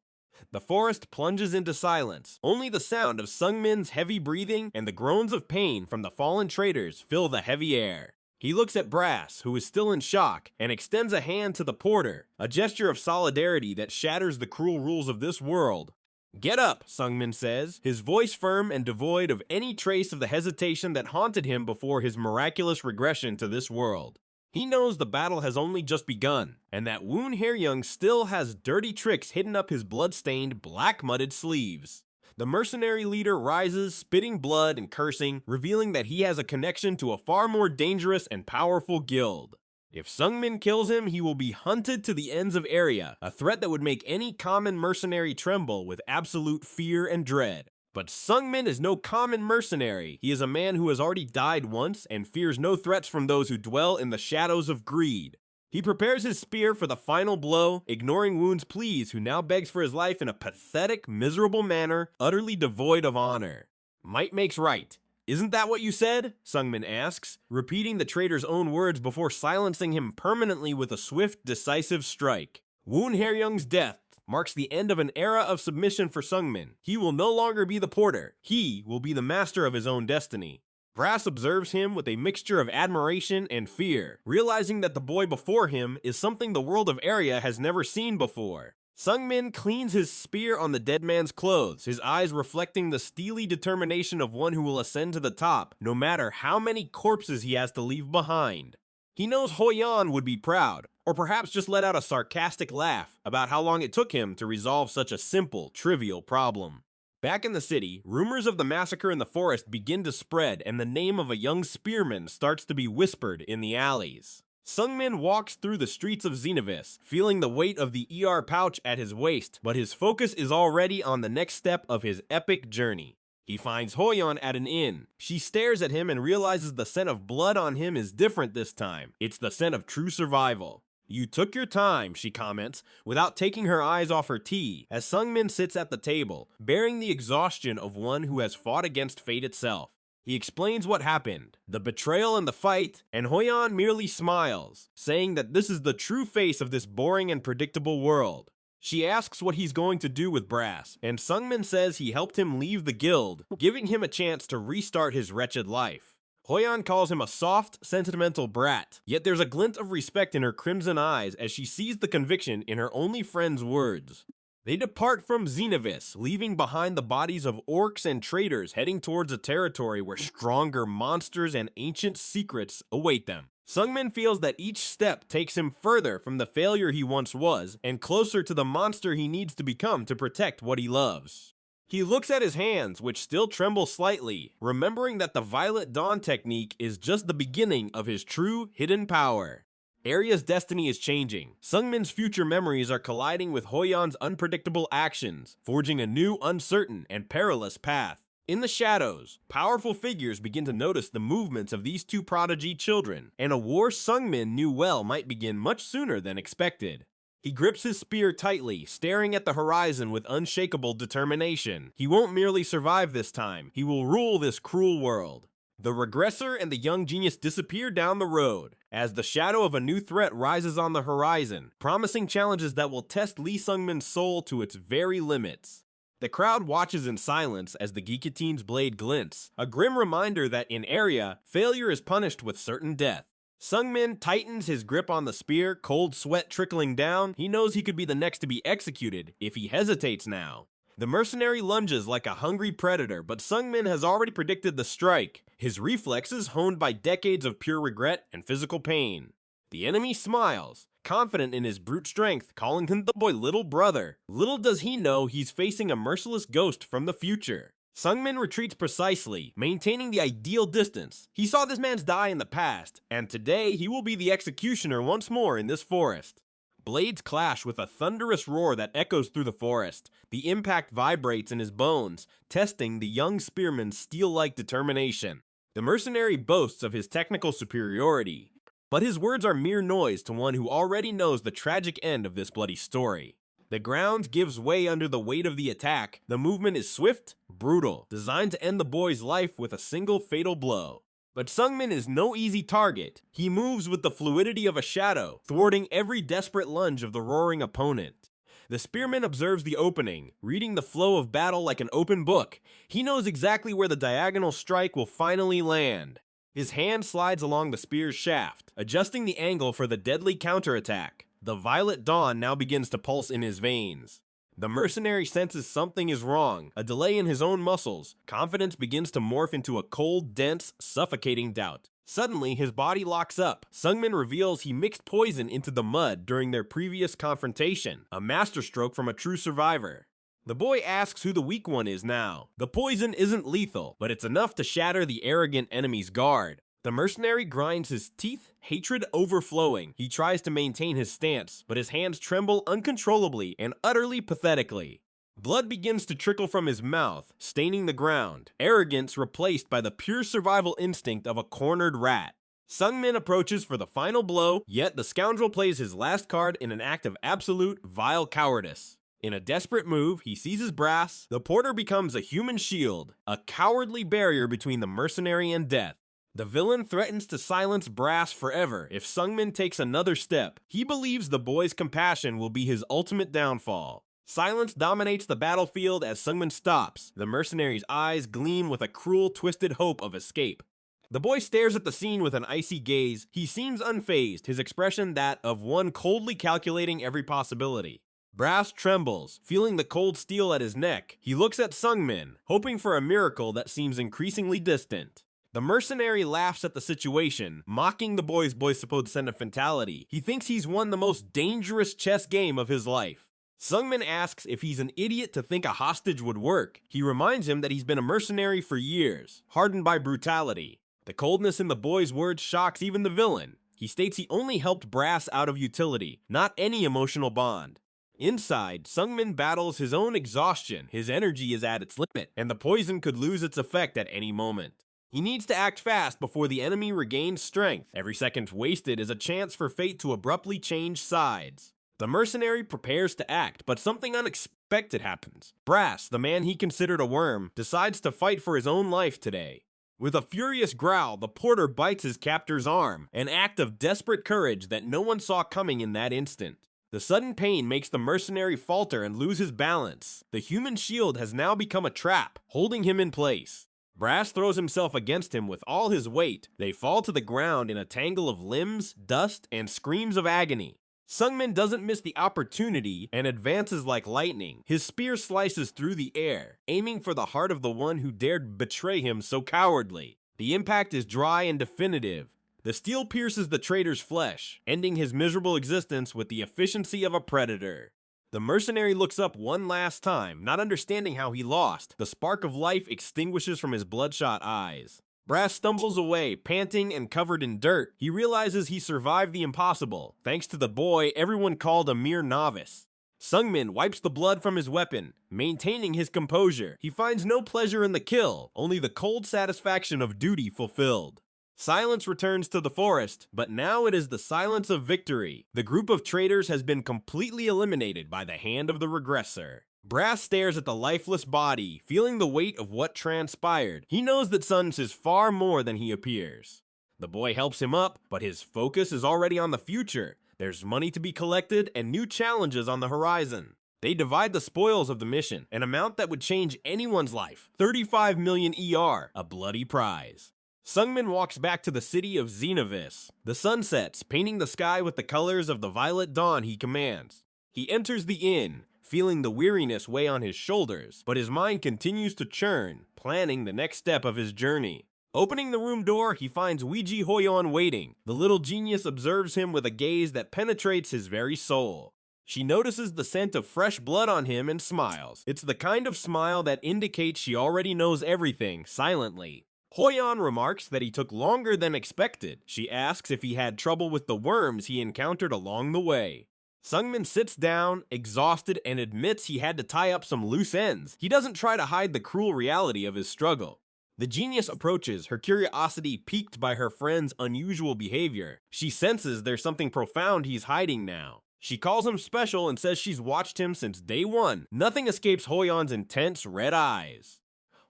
The forest plunges into silence. Only the sound of Sungmin's heavy breathing and the groans of pain from the fallen traitors fill the heavy air. He looks at Brass, who is still in shock, and extends a hand to the porter, a gesture of solidarity that shatters the cruel rules of this world. "Get up," Sungmin says, his voice firm and devoid of any trace of the hesitation that haunted him before his miraculous regression to this world. He knows the battle has only just begun, and that Woon Hye-young still has dirty tricks hidden up his blood-stained, black-mudded sleeves. The mercenary leader rises, spitting blood and cursing, revealing that he has a connection to a far more dangerous and powerful guild. If Sungmin kills him, he will be hunted to the ends of area, a threat that would make any common mercenary tremble with absolute fear and dread. But Sungmin is no common mercenary. He is a man who has already died once and fears no threats from those who dwell in the shadows of greed. He prepares his spear for the final blow, ignoring Woon's pleas, who now begs for his life in a pathetic, miserable manner, utterly devoid of honor. "Might makes right. Isn't that what you said?" Sungmin asks, repeating the traitor's own words before silencing him permanently with a swift, decisive strike. Woon Hye-young's death marks the end of an era of submission for Sungmin. He will no longer be the porter. He will be the master of his own destiny. Brass observes him with a mixture of admiration and fear, realizing that the boy before him is something the world of Area has never seen before. Sungmin cleans his spear on the dead man's clothes, his eyes reflecting the steely determination of one who will ascend to the top, no matter how many corpses he has to leave behind. He knows Hye-yeon would be proud, or perhaps just let out a sarcastic laugh about how long it took him to resolve such a simple, trivial problem. Back in the city, rumors of the massacre in the forest begin to spread, and the name of a young spearman starts to be whispered in the alleys. Sungmin walks through the streets of Xenovis, feeling the weight of the ER pouch at his waist, but his focus is already on the next step of his epic journey. He finds Hye-yeon at an inn. She stares at him and realizes the scent of blood on him is different this time. It's the scent of true survival. "You took your time," she comments, without taking her eyes off her tea, as Sungmin sits at the table, bearing the exhaustion of one who has fought against fate itself. He explains what happened, the betrayal and the fight, and Hye-yeon merely smiles, saying that this is the true face of this boring and predictable world. She asks what he's going to do with Brass, and Sungmin says he helped him leave the guild, giving him a chance to restart his wretched life. Hoyeon calls him a soft, sentimental brat, yet there's a glint of respect in her crimson eyes as she sees the conviction in her only friend's words. They depart from Xenovis, leaving behind the bodies of orcs and traitors heading towards a territory where stronger monsters and ancient secrets await them. Sungmin feels that each step takes him further from the failure he once was and closer to the monster he needs to become to protect what he loves. He looks at his hands, which still tremble slightly, remembering that the Violet Dawn technique is just the beginning of his true hidden power. Arya's destiny is changing. Sungmin's future memories are colliding with Hoyeon's unpredictable actions, forging a new, uncertain, and perilous path. In the shadows, powerful figures begin to notice the movements of these two prodigy children, and a war Sungmin knew well might begin much sooner than expected. He grips his spear tightly, staring at the horizon with unshakable determination. He won't merely survive this time, he will rule this cruel world. The regressor and the young genius disappear down the road, as the shadow of a new threat rises on the horizon, promising challenges that will test Lee Sungmin's soul to its very limits. The crowd watches in silence as the Geekatine's blade glints, a grim reminder that in Arya, failure is punished with certain death. Sungmin tightens his grip on the spear, cold sweat trickling down. He knows he could be the next to be executed if he hesitates now. The mercenary lunges like a hungry predator, but Sungmin has already predicted the strike, his reflexes honed by decades of pure regret and physical pain. The enemy smiles, confident in his brute strength, calling him the boy little brother. Little does he know he's facing a merciless ghost from the future. Sungmin retreats precisely, maintaining the ideal distance. He saw this man's die in the past, and today he will be the executioner once more in this forest. Blades clash with a thunderous roar that echoes through the forest. The impact vibrates in his bones, testing the young spearman's steel-like determination. The mercenary boasts of his technical superiority, but his words are mere noise to one who already knows the tragic end of this bloody story. The ground gives way under the weight of the attack. The movement is swift, brutal, designed to end the boy's life with a single fatal blow. But Sungmin is no easy target. He moves with the fluidity of a shadow, thwarting every desperate lunge of the roaring opponent. The spearman observes the opening, reading the flow of battle like an open book. He knows exactly where the diagonal strike will finally land. His hand slides along the spear's shaft, adjusting the angle for the deadly counterattack. The Violet Dawn now begins to pulse in his veins. The mercenary senses something is wrong, a delay in his own muscles. Confidence begins to morph into a cold, dense, suffocating doubt. Suddenly, his body locks up. Sungmin reveals he mixed poison into the mud during their previous confrontation, a masterstroke from a true survivor. The boy asks who the weak one is now. The poison isn't lethal, but it's enough to shatter the arrogant enemy's guard. The mercenary grinds his teeth, hatred overflowing. He tries to maintain his stance, but his hands tremble uncontrollably and utterly pathetically. Blood begins to trickle from his mouth, staining the ground, arrogance replaced by the pure survival instinct of a cornered rat. Sungmin approaches for the final blow, yet the scoundrel plays his last card in an act of absolute, vile cowardice. In a desperate move, he seizes Brass. The porter becomes a human shield, a cowardly barrier between the mercenary and death. The villain threatens to silence Brass forever if Sungmin takes another step. He believes the boy's compassion will be his ultimate downfall. Silence dominates the battlefield as Sungmin stops. The mercenary's eyes gleam with a cruel, twisted hope of escape. The boy stares at the scene with an icy gaze. He seems unfazed, his expression that of one coldly calculating every possibility. Brass trembles, feeling the cold steel at his neck. He looks at Sungmin, hoping for a miracle that seems increasingly distant. The mercenary laughs at the situation, mocking the boy's supposed sentimentality. He thinks he's won the most dangerous chess game of his life. Sungmin asks if he's an idiot to think a hostage would work. He reminds him that he's been a mercenary for years, hardened by brutality. The coldness in the boy's words shocks even the villain. He states he only helped Brass out of utility, not any emotional bond. Inside, Sungmin battles his own exhaustion. His energy is at its limit, and the poison could lose its effect at any moment. He needs to act fast before the enemy regains strength. Every second wasted is a chance for fate to abruptly change sides. The mercenary prepares to act, but something unexpected happens. Brass, the man he considered a worm, decides to fight for his own life today. With a furious growl, the porter bites his captor's arm, an act of desperate courage that no one saw coming in that instant. The sudden pain makes the mercenary falter and lose his balance. The human shield has now become a trap, holding him in place. Brass throws himself against him with all his weight. They fall to the ground in a tangle of limbs, dust, and screams of agony. Sungmin doesn't miss the opportunity and advances like lightning. His spear slices through the air, aiming for the heart of the one who dared betray him so cowardly. The impact is dry and definitive. The steel pierces the traitor's flesh, ending his miserable existence with the efficiency of a predator. The mercenary looks up one last time, not understanding how he lost. The spark of life extinguishes from his bloodshot eyes. Brass stumbles away, panting and covered in dirt. He realizes he survived the impossible, thanks to the boy everyone called a mere novice. Sungmin wipes the blood from his weapon, maintaining his composure. He finds no pleasure in the kill, only the cold satisfaction of duty fulfilled. Silence returns to the forest, but now it is the silence of victory. The group of traitors has been completely eliminated by the hand of the regressor. Brass stares at the lifeless body, feeling the weight of what transpired. He knows that Suns is far more than he appears. The boy helps him up, but his focus is already on the future. There's money to be collected and new challenges on the horizon. They divide the spoils of the mission, an amount that would change anyone's life. 35 million ER, a bloody prize. Sungmin walks back to the city of Xenovis. The sun sets, painting the sky with the colors of the violet dawn he commands. He enters the inn, feeling the weariness weigh on his shoulders, but his mind continues to churn, planning the next step of his journey. Opening the room door, he finds Weiji Hoyon waiting. The little genius observes him with a gaze that penetrates his very soul. She notices the scent of fresh blood on him and smiles. It's the kind of smile that indicates she already knows everything, silently. Hoyon remarks that he took longer than expected. She asks if he had trouble with the worms he encountered along the way. Sungmin sits down, exhausted, and admits he had to tie up some loose ends. He doesn't try to hide the cruel reality of his struggle. The genius approaches, her curiosity piqued by her friend's unusual behavior. She senses there's something profound he's hiding now. She calls him special and says she's watched him since day one. Nothing escapes Hoyon's intense red eyes.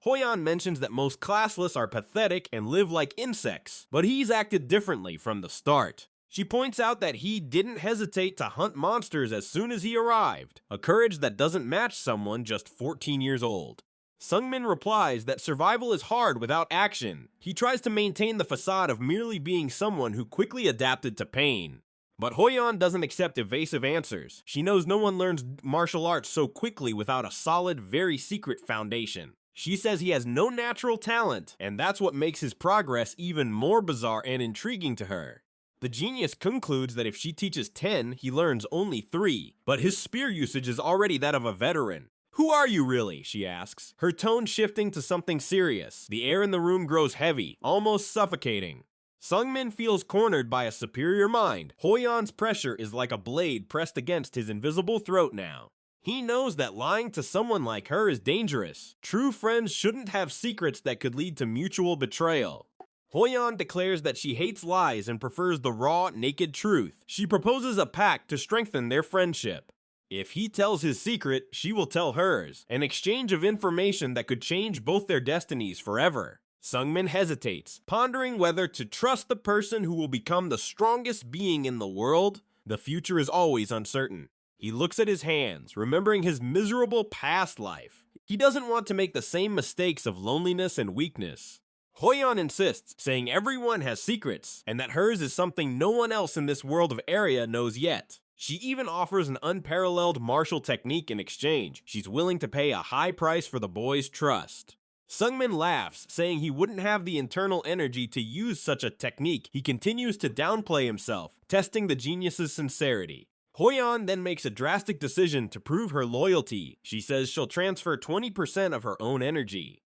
Hoyon mentions that most classless are pathetic and live like insects, but he's acted differently from the start. She points out that he didn't hesitate to hunt monsters as soon as he arrived, a courage that doesn't match someone just 14 years old. Sungmin replies that survival is hard without action. He tries to maintain the facade of merely being someone who quickly adapted to pain. But Hoyon doesn't accept evasive answers. She knows no one learns martial arts so quickly without a solid, very secret foundation. She says he has no natural talent, and that's what makes his progress even more bizarre and intriguing to her. The genius concludes that if she teaches 10, he learns only 3, but his spear usage is already that of a veteran. "Who are you really?" she asks, her tone shifting to something serious. The air in the room grows heavy, almost suffocating. Sungmin feels cornered by a superior mind. Hoyon's pressure is like a blade pressed against his invisible throat now. He knows that lying to someone like her is dangerous. True friends shouldn't have secrets that could lead to mutual betrayal. Hoyon declares that she hates lies and prefers the raw, naked truth. She proposes a pact to strengthen their friendship. If he tells his secret, she will tell hers, an exchange of information that could change both their destinies forever. Sungmin hesitates, pondering whether to trust the person who will become the strongest being in the world. The future is always uncertain. He looks at his hands, remembering his miserable past life. He doesn't want to make the same mistakes of loneliness and weakness. Hoyon insists, saying everyone has secrets, and that hers is something no one else in this world of area knows yet. She even offers an unparalleled martial technique in exchange. She's willing to pay a high price for the boy's trust. Sungmin laughs, saying he wouldn't have the internal energy to use such a technique. He continues to downplay himself, testing the genius's sincerity. Hoyon then makes a drastic decision to prove her loyalty. She says she'll transfer 20% of her own energy.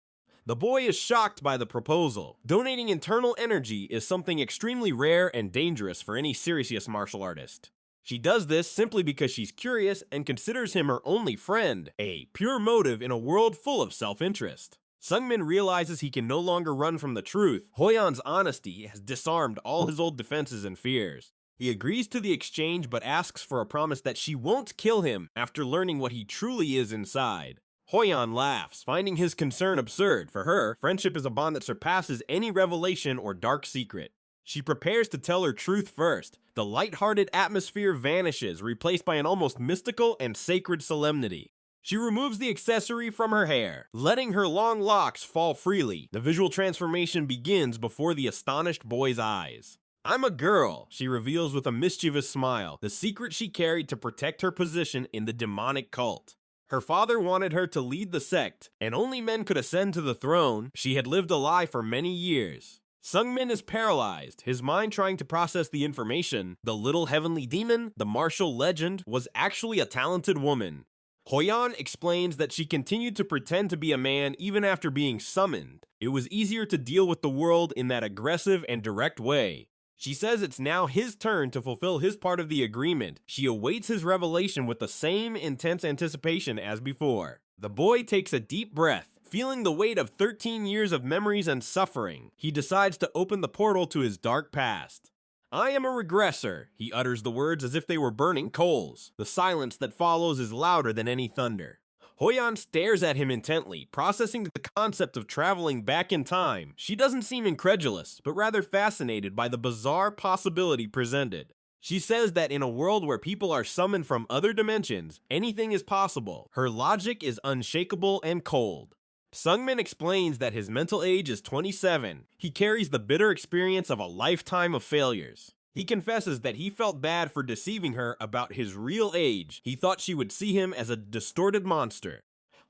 The boy is shocked by the proposal. Donating internal energy is something extremely rare and dangerous for any serious martial artist. She does this simply because she's curious and considers him her only friend, a pure motive in a world full of self-interest. Sungmin realizes he can no longer run from the truth. Hoyon's honesty has disarmed all his old defenses and fears. He agrees to the exchange but asks for a promise that she won't kill him after learning what he truly is inside. Hoyon laughs, finding his concern absurd. For her, friendship is a bond that surpasses any revelation or dark secret. She prepares to tell her truth first. The light-hearted atmosphere vanishes, replaced by an almost mystical and sacred solemnity. She removes the accessory from her hair, letting her long locks fall freely. The visual transformation begins before the astonished boy's eyes. "I'm a girl," she reveals with a mischievous smile, the secret she carried to protect her position in the demonic cult. Her father wanted her to lead the sect, and only men could ascend to the throne. She had lived a lie for many years. Sungmin is paralyzed, his mind trying to process the information. The little heavenly demon, the martial legend, was actually a talented woman. Hoyan explains that she continued to pretend to be a man even after being summoned. It was easier to deal with the world in that aggressive and direct way. She says it's now his turn to fulfill his part of the agreement. She awaits his revelation with the same intense anticipation as before. The boy takes a deep breath, feeling the weight of 13 years of memories and suffering. He decides to open the portal to his dark past. "I am a regressor," he utters the words as if they were burning coals. The silence that follows is louder than any thunder. Hoyan stares at him intently, processing the concept of traveling back in time. She doesn't seem incredulous, but rather fascinated by the bizarre possibility presented. She says that in a world where people are summoned from other dimensions, anything is possible. Her logic is unshakable and cold. Sungmin explains that his mental age is 27. He carries the bitter experience of a lifetime of failures. He confesses that he felt bad for deceiving her about his real age. He thought she would see him as a distorted monster.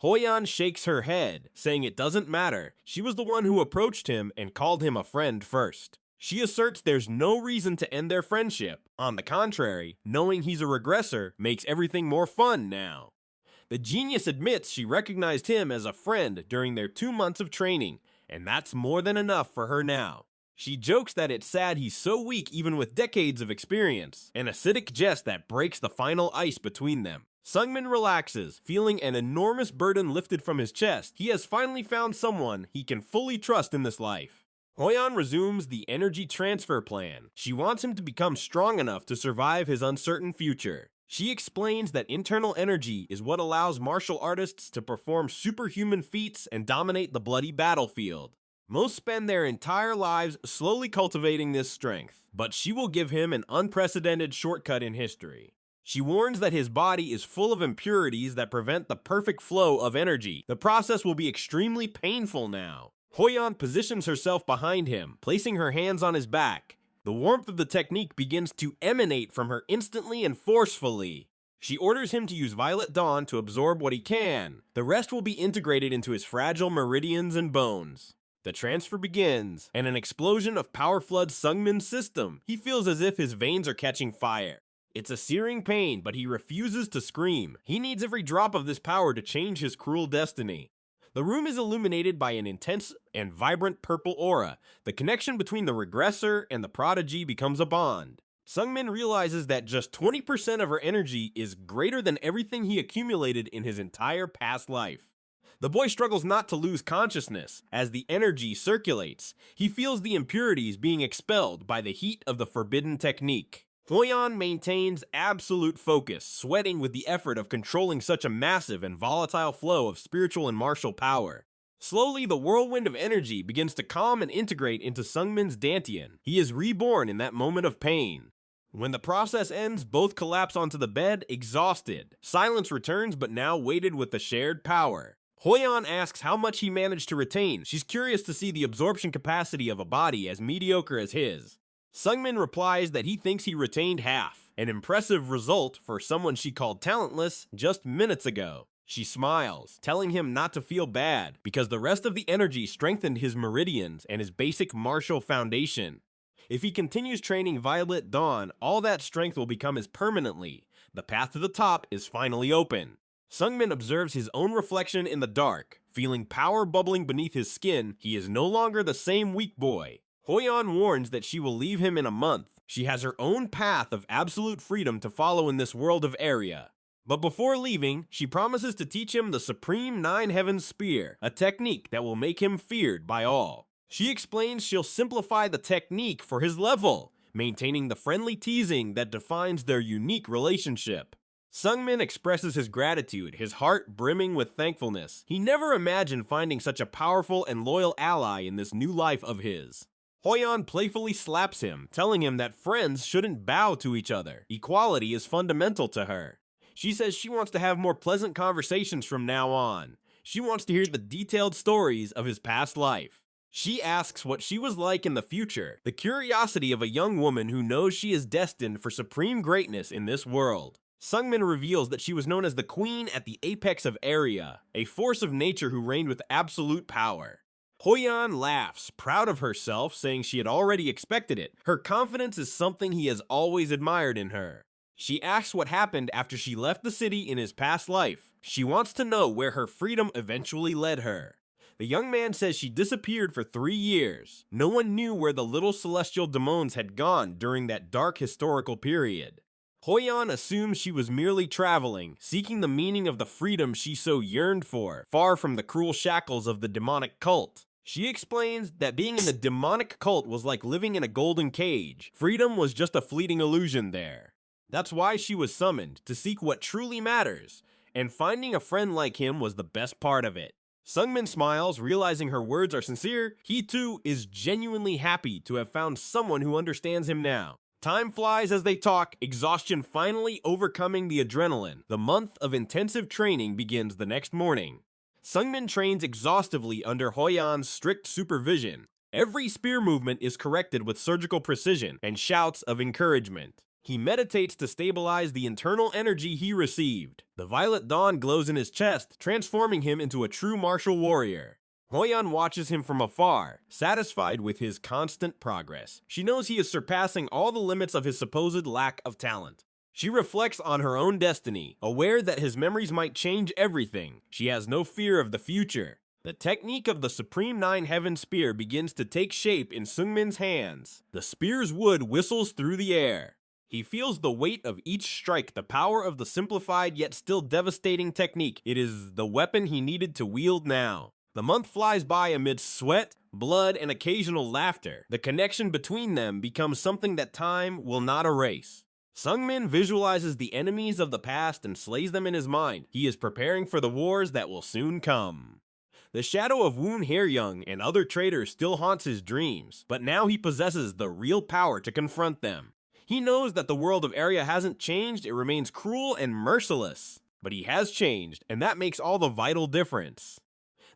Hoyan shakes her head, saying it doesn't matter. She was the one who approached him and called him a friend first. She asserts there's no reason to end their friendship. On the contrary, knowing he's a regressor makes everything more fun now. The genius admits she recognized him as a friend during their 2 months of training, and that's more than enough for her now. She jokes that it's sad he's so weak even with decades of experience, an acidic jest that breaks the final ice between them. Sungmin relaxes, feeling an enormous burden lifted from his chest. He has finally found someone he can fully trust in this life. Hoyan resumes the energy transfer plan. She wants him to become strong enough to survive his uncertain future. She explains that internal energy is what allows martial artists to perform superhuman feats and dominate the bloody battlefield. Most spend their entire lives slowly cultivating this strength, but she will give him an unprecedented shortcut in history. She warns that his body is full of impurities that prevent the perfect flow of energy. The process will be extremely painful now. Hoyan positions herself behind him, placing her hands on his back. The warmth of the technique begins to emanate from her instantly and forcefully. She orders him to use Violet Dawn to absorb what he can. The rest will be integrated into his fragile meridians and bones. The transfer begins, and an explosion of power floods Sungmin's system. He feels as if his veins are catching fire. It's a searing pain, but he refuses to scream. He needs every drop of this power to change his cruel destiny. The room is illuminated by an intense and vibrant purple aura. The connection between the regressor and the prodigy becomes a bond. Sungmin realizes that just 20% of her energy is greater than everything he accumulated in his entire past life. The boy struggles not to lose consciousness. As the energy circulates, he feels the impurities being expelled by the heat of the forbidden technique. Hoyan maintains absolute focus, sweating with the effort of controlling such a massive and volatile flow of spiritual and martial power. Slowly, the whirlwind of energy begins to calm and integrate into Sungmin's Dantian. He is reborn in that moment of pain. When the process ends, both collapse onto the bed, exhausted. Silence returns, but now weighted with the shared power. Hoyan asks how much he managed to retain. She's curious to see the absorption capacity of a body as mediocre as his. Sungmin replies that he thinks he retained half, an impressive result for someone she called talentless just minutes ago. She smiles, telling him not to feel bad, because the rest of the energy strengthened his meridians and his basic martial foundation. If he continues training Violet Dawn, all that strength will become his permanently. The path to the top is finally open. Sungmin observes his own reflection in the dark. Feeling power bubbling beneath his skin, he is no longer the same weak boy. Hoyan warns that she will leave him in a month. She has her own path of absolute freedom to follow in this world of Area. But before leaving, she promises to teach him the Supreme Nine Heavens Spear, a technique that will make him feared by all. She explains she'll simplify the technique for his level, maintaining the friendly teasing that defines their unique relationship. Sungmin expresses his gratitude, his heart brimming with thankfulness. He never imagined finding such a powerful and loyal ally in this new life of his. Hoyan playfully slaps him, telling him that friends shouldn't bow to each other. Equality is fundamental to her. She says she wants to have more pleasant conversations from now on. She wants to hear the detailed stories of his past life. She asks what she was like in the future, the curiosity of a young woman who knows she is destined for supreme greatness in this world. Sungmin reveals that she was known as the queen at the apex of Area, a force of nature who reigned with absolute power. Hoyan laughs, proud of herself, saying she had already expected it. Her confidence is something he has always admired in her. She asks what happened after she left the city in his past life. She wants to know where her freedom eventually led her. The young man says she disappeared for 3 years. No one knew where the little celestial demons had gone during that dark historical period. Hoyan assumes she was merely traveling, seeking the meaning of the freedom she so yearned for, far from the cruel shackles of the demonic cult. She explains that being in the demonic cult was like living in a golden cage. Freedom was just a fleeting illusion there. That's why she was summoned, to seek what truly matters, and finding a friend like him was the best part of it. Sungmin smiles, realizing her words are sincere. He too is genuinely happy to have found someone who understands him now. Time flies as they talk, exhaustion finally overcoming the adrenaline. The month of intensive training begins the next morning. Sungmin trains exhaustively under Hoyan's strict supervision. Every spear movement is corrected with surgical precision and shouts of encouragement. He meditates to stabilize the internal energy he received. The violet dawn glows in his chest, transforming him into a true martial warrior. Hoyan watches him from afar, satisfied with his constant progress. She knows he is surpassing all the limits of his supposed lack of talent. She reflects on her own destiny, aware that his memories might change everything. She has no fear of the future. The technique of the Supreme Nine Heaven Spear begins to take shape in Sungmin's hands. The spear's wood whistles through the air. He feels the weight of each strike, the power of the simplified yet still devastating technique. It is the weapon he needed to wield now. The month flies by amidst sweat, blood, and occasional laughter. The connection between them becomes something that time will not erase. Sungmin visualizes the enemies of the past and slays them in his mind. He is preparing for the wars that will soon come. The shadow of Woon Hae-young and other traitors still haunts his dreams, but now he possesses the real power to confront them. He knows that the world of Area hasn't changed, it remains cruel and merciless. But he has changed, and that makes all the vital difference.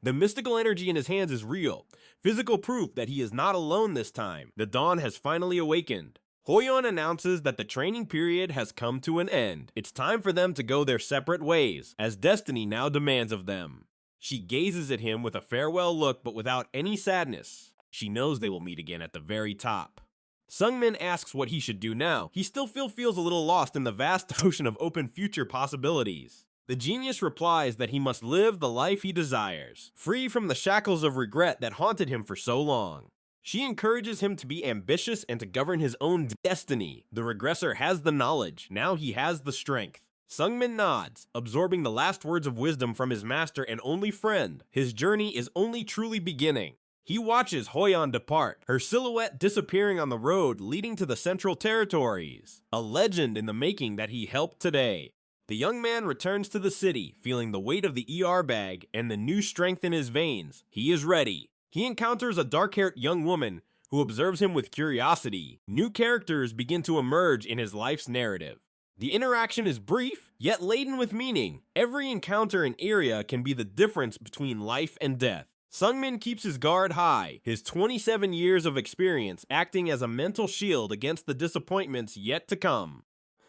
The mystical energy in his hands is real, physical proof that he is not alone this time. The dawn has finally awakened. Hoyan announces that the training period has come to an end. It's time for them to go their separate ways, as destiny now demands of them. She gazes at him with a farewell look, but without any sadness. She knows they will meet again at the very top. Sungmin asks what he should do now. He still feels a little lost in the vast ocean of open future possibilities. The genius replies that he must live the life he desires, free from the shackles of regret that haunted him for so long. She encourages him to be ambitious and to govern his own destiny. The regressor has the knowledge, now he has the strength. Sungmin nods, absorbing the last words of wisdom from his master and only friend. His journey is only truly beginning. He watches Hoyan depart, her silhouette disappearing on the road leading to the Central Territories, a legend in the making that he helped today. The young man returns to the city, feeling the weight of the ER bag and the new strength in his veins. He is ready. He encounters a dark-haired young woman who observes him with curiosity. New characters begin to emerge in his life's narrative. The interaction is brief, yet laden with meaning. Every encounter in Area can be the difference between life and death. Sungmin keeps his guard high, his 27 years of experience acting as a mental shield against the disappointments yet to come.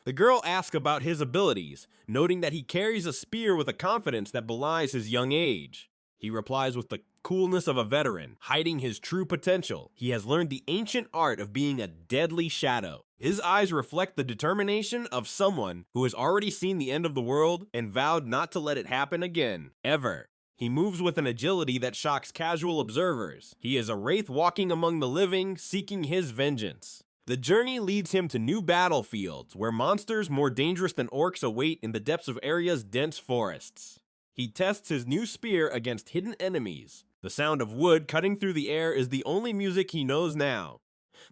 The girl asks about his abilities, noting that he carries a spear with a confidence that belies his young age. He replies with the coolness of a veteran, hiding his true potential. He has learned the ancient art of being a deadly shadow. His eyes reflect the determination of someone who has already seen the end of the world and vowed not to let it happen again, ever. He moves with an agility that shocks casual observers. He is a wraith walking among the living, seeking his vengeance. The journey leads him to new battlefields, where monsters more dangerous than orcs await in the depths of Area's dense forests. He tests his new spear against hidden enemies. The sound of wood cutting through the air is the only music he knows now.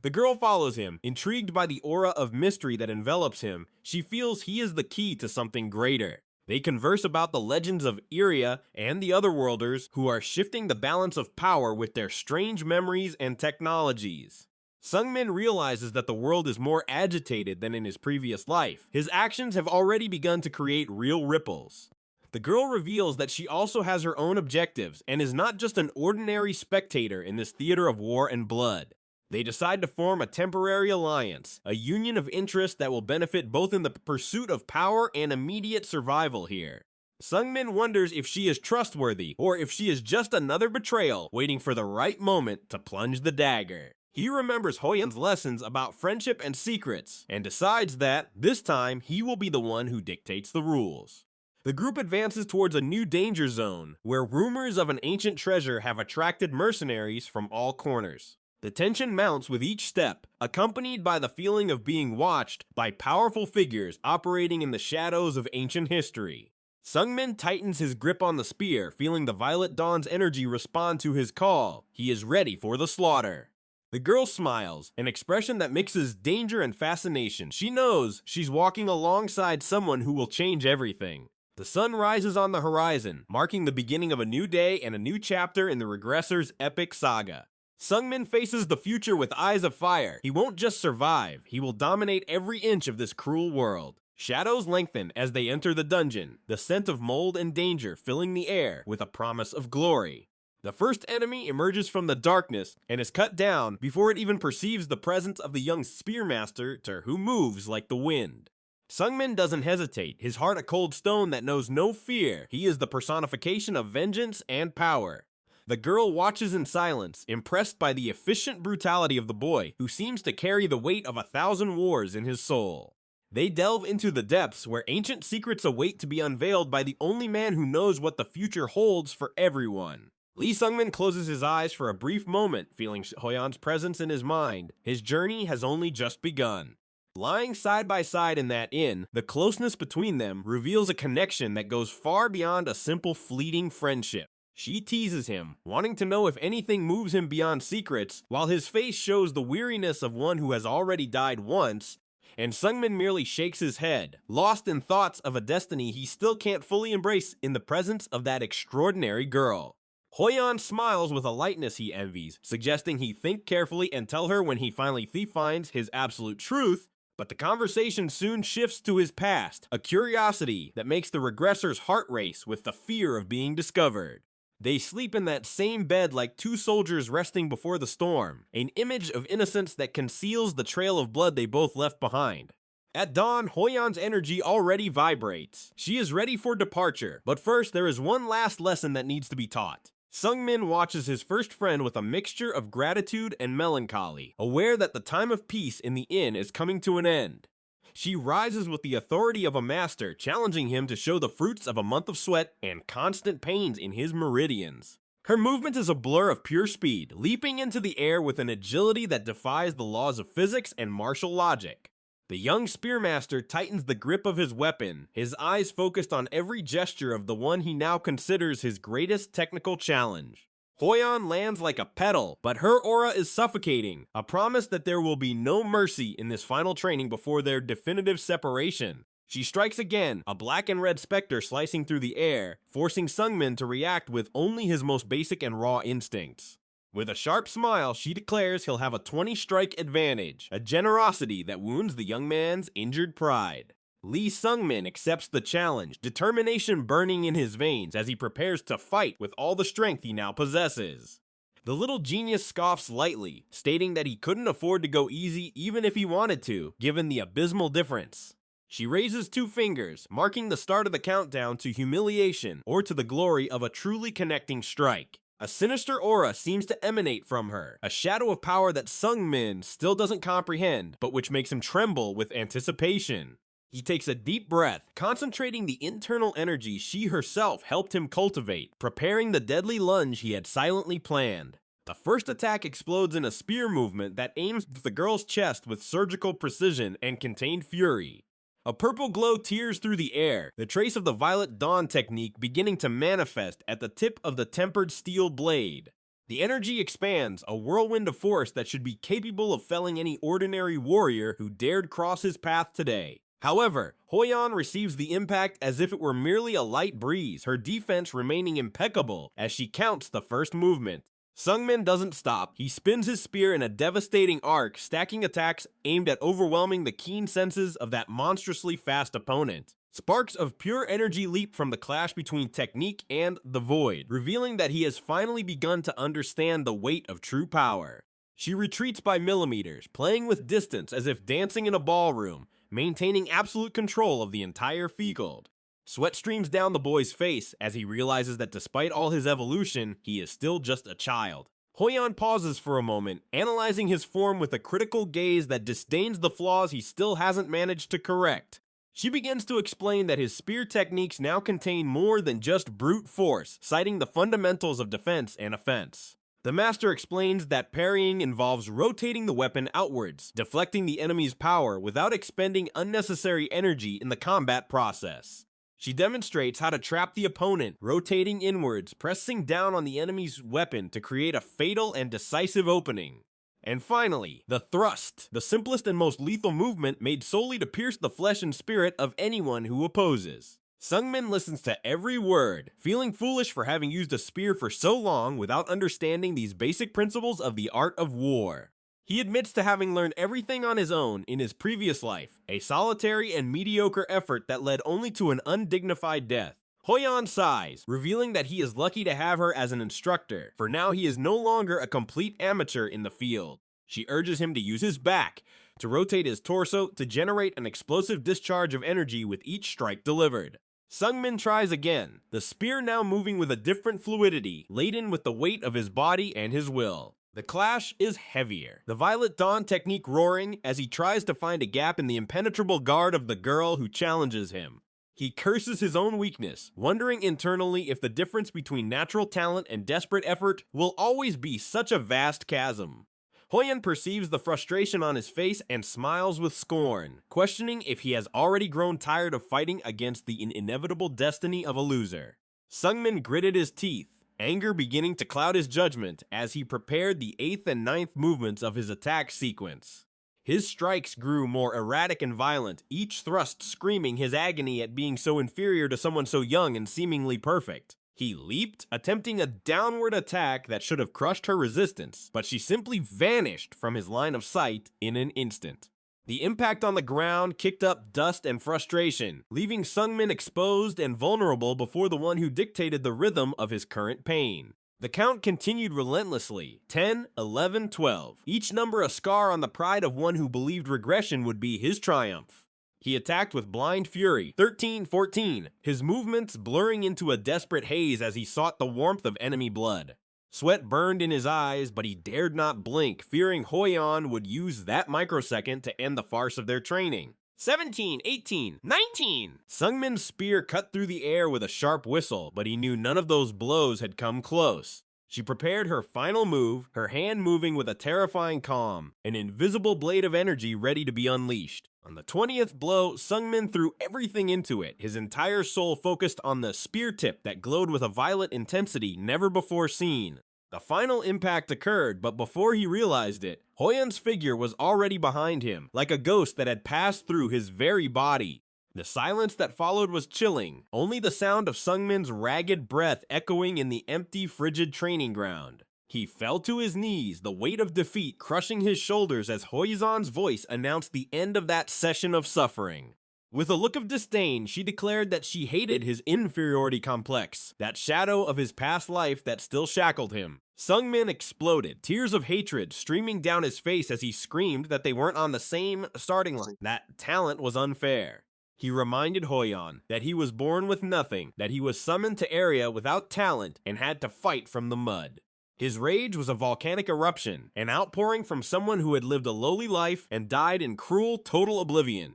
The girl follows him, intrigued by the aura of mystery that envelops him. She feels he is the key to something greater. They converse about the legends of Iria and the Otherworlders who are shifting the balance of power with their strange memories and technologies. Sungmin realizes that the world is more agitated than in his previous life. His actions have already begun to create real ripples. The girl reveals that she also has her own objectives and is not just an ordinary spectator in this theater of war and blood. They decide to form a temporary alliance, a union of interest that will benefit both in the pursuit of power and immediate survival here. Sungmin wonders if she is trustworthy or if she is just another betrayal waiting for the right moment to plunge the dagger. He remembers Hoyeon's lessons about friendship and secrets and decides that, this time, he will be the one who dictates the rules. The group advances towards a new danger zone, where rumors of an ancient treasure have attracted mercenaries from all corners. The tension mounts with each step, accompanied by the feeling of being watched by powerful figures operating in the shadows of ancient history. Sungmin tightens his grip on the spear, feeling the Violet Dawn's energy respond to his call. He is ready for the slaughter. The girl smiles, an expression that mixes danger and fascination. She knows she's walking alongside someone who will change everything. The sun rises on the horizon, marking the beginning of a new day and a new chapter in the Regressor's epic saga. Sungmin faces the future with eyes of fire. He won't just survive, he will dominate every inch of this cruel world. Shadows lengthen as they enter the dungeon, the scent of mold and danger filling the air with a promise of glory. The first enemy emerges from the darkness and is cut down before it even perceives the presence of the young spearmaster who moves like the wind. Sungmin doesn't hesitate, his heart a cold stone that knows no fear. He is the personification of vengeance and power. The girl watches in silence, impressed by the efficient brutality of the boy, who seems to carry the weight of 1,000 wars in his soul. They delve into the depths where ancient secrets await to be unveiled by the only man who knows what the future holds for everyone. Lee Sungmin closes his eyes for a brief moment, feeling Hoyeon's presence in his mind. His journey has only just begun. Lying side by side in that inn, the closeness between them reveals a connection that goes far beyond a simple fleeting friendship. She teases him, wanting to know if anything moves him beyond secrets, while his face shows the weariness of one who has already died once, and Sungmin merely shakes his head, lost in thoughts of a destiny he still can't fully embrace in the presence of that extraordinary girl. Hoyeon smiles with a lightness he envies, suggesting he think carefully and tell her when he finally finds his absolute truth, but the conversation soon shifts to his past, a curiosity that makes the Regressor's heart race with the fear of being discovered. They sleep in that same bed like two soldiers resting before the storm, an image of innocence that conceals the trail of blood they both left behind. At dawn, Hoyeon's energy already vibrates. She is ready for departure, but first there is one last lesson that needs to be taught. Sungmin watches his first friend with a mixture of gratitude and melancholy, aware that the time of peace in the inn is coming to an end. She rises with the authority of a master, challenging him to show the fruits of a month of sweat and constant pains in his meridians. Her movement is a blur of pure speed, leaping into the air with an agility that defies the laws of physics and martial logic. The young spearmaster tightens the grip of his weapon, his eyes focused on every gesture of the one he now considers his greatest technical challenge. Hoyeon lands like a petal, but her aura is suffocating, a promise that there will be no mercy in this final training before their definitive separation. She strikes again, a black and red specter slicing through the air, forcing Sungmin to react with only his most basic and raw instincts. With a sharp smile, she declares he'll have a 20-strike advantage, a generosity that wounds the young man's injured pride. Lee Sungmin accepts the challenge, determination burning in his veins as he prepares to fight with all the strength he now possesses. The little genius scoffs lightly, stating that he couldn't afford to go easy even if he wanted to, given the abysmal difference. She raises 2 fingers, marking the start of the countdown to humiliation or to the glory of a truly connecting strike. A sinister aura seems to emanate from her, a shadow of power that Sungmin still doesn't comprehend, but which makes him tremble with anticipation. He takes a deep breath, concentrating the internal energy she herself helped him cultivate, preparing the deadly lunge he had silently planned. The first attack explodes in a spear movement that aims the girl's chest with surgical precision and contained fury. A purple glow tears through the air, the trace of the Violet Dawn technique beginning to manifest at the tip of the tempered steel blade. The energy expands, a whirlwind of force that should be capable of felling any ordinary warrior who dared cross his path today. However, Hoyan receives the impact as if it were merely a light breeze, her defense remaining impeccable as she counts the first movement. Sungmin doesn't stop. He spins his spear in a devastating arc, stacking attacks aimed at overwhelming the keen senses of that monstrously fast opponent. Sparks of pure energy leap from the clash between technique and the void, revealing that he has finally begun to understand the weight of true power. She retreats by millimeters, playing with distance as if dancing in a ballroom, maintaining absolute control of the entire field. Sweat streams down the boy's face as he realizes that despite all his evolution, he is still just a child. Hoyan pauses for a moment, analyzing his form with a critical gaze that disdains the flaws he still hasn't managed to correct. She begins to explain that his spear techniques now contain more than just brute force, citing the fundamentals of defense and offense. The master explains that parrying involves rotating the weapon outwards, deflecting the enemy's power without expending unnecessary energy in the combat process. She demonstrates how to trap the opponent, rotating inwards, pressing down on the enemy's weapon to create a fatal and decisive opening. And finally, the thrust, the simplest and most lethal movement made solely to pierce the flesh and spirit of anyone who opposes. Sungmin listens to every word, feeling foolish for having used a spear for so long without understanding these basic principles of the art of war. He admits to having learned everything on his own in his previous life, a solitary and mediocre effort that led only to an undignified death. Hoyan sighs, revealing that he is lucky to have her as an instructor, for now he is no longer a complete amateur in the field. She urges him to use his back, to rotate his torso to generate an explosive discharge of energy with each strike delivered. Sungmin tries again, the spear now moving with a different fluidity, laden with the weight of his body and his will. The clash is heavier, the Violet Dawn technique roaring as he tries to find a gap in the impenetrable guard of the girl who challenges him. He curses his own weakness, wondering internally if the difference between natural talent and desperate effort will always be such a vast chasm. Hoyan perceives the frustration on his face and smiles with scorn, questioning if he has already grown tired of fighting against the inevitable destiny of a loser. Sungmin gritted his teeth, anger beginning to cloud his judgment as he prepared the 8th and 9th movements of his attack sequence. His strikes grew more erratic and violent, each thrust screaming his agony at being so inferior to someone so young and seemingly perfect. He leaped, attempting a downward attack that should have crushed her resistance, but she simply vanished from his line of sight in an instant. The impact on the ground kicked up dust and frustration, leaving Sungmin exposed and vulnerable before the one who dictated the rhythm of his current pain. The count continued relentlessly, 10, 11, 12, each number a scar on the pride of one who believed regression would be his triumph. He attacked with blind fury, 13, 14, his movements blurring into a desperate haze as he sought the warmth of enemy blood. Sweat burned in his eyes, but he dared not blink, fearing Hoyan would use that microsecond to end the farce of their training. 17, 18, 19! Sungmin's spear cut through the air with a sharp whistle, but he knew none of those blows had come close. She prepared her final move, her hand moving with a terrifying calm, an invisible blade of energy ready to be unleashed. On the 20th blow, Sungmin threw everything into it, his entire soul focused on the spear tip that glowed with a violet intensity never before seen. The final impact occurred, but before he realized it, Hoyan's figure was already behind him, like a ghost that had passed through his very body. The silence that followed was chilling, only the sound of Sungmin's ragged breath echoing in the empty, frigid training ground. He fell to his knees, the weight of defeat crushing his shoulders as Hoizan's voice announced the end of that session of suffering. With a look of disdain, she declared that she hated his inferiority complex, that shadow of his past life that still shackled him. Sungmin exploded, tears of hatred streaming down his face as he screamed that they weren't on the same starting line, that talent was unfair. He reminded Hoyan that he was born with nothing, that he was summoned to area without talent and had to fight from the mud. His rage was a volcanic eruption, an outpouring from someone who had lived a lowly life and died in cruel, total oblivion.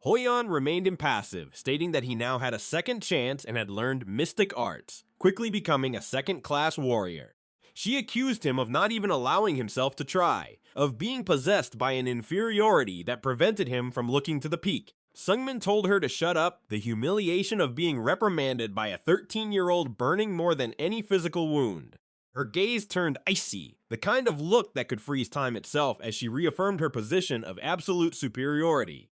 Hoyan remained impassive, stating that he now had a second chance and had learned mystic arts, quickly becoming a second-class warrior. She accused him of not even allowing himself to try, of being possessed by an inferiority that prevented him from looking to the peak. Sungmin told her to shut up, the humiliation of being reprimanded by a 13-year-old burning more than any physical wound. Her gaze turned icy, the kind of look that could freeze time itself as she reaffirmed her position of absolute superiority.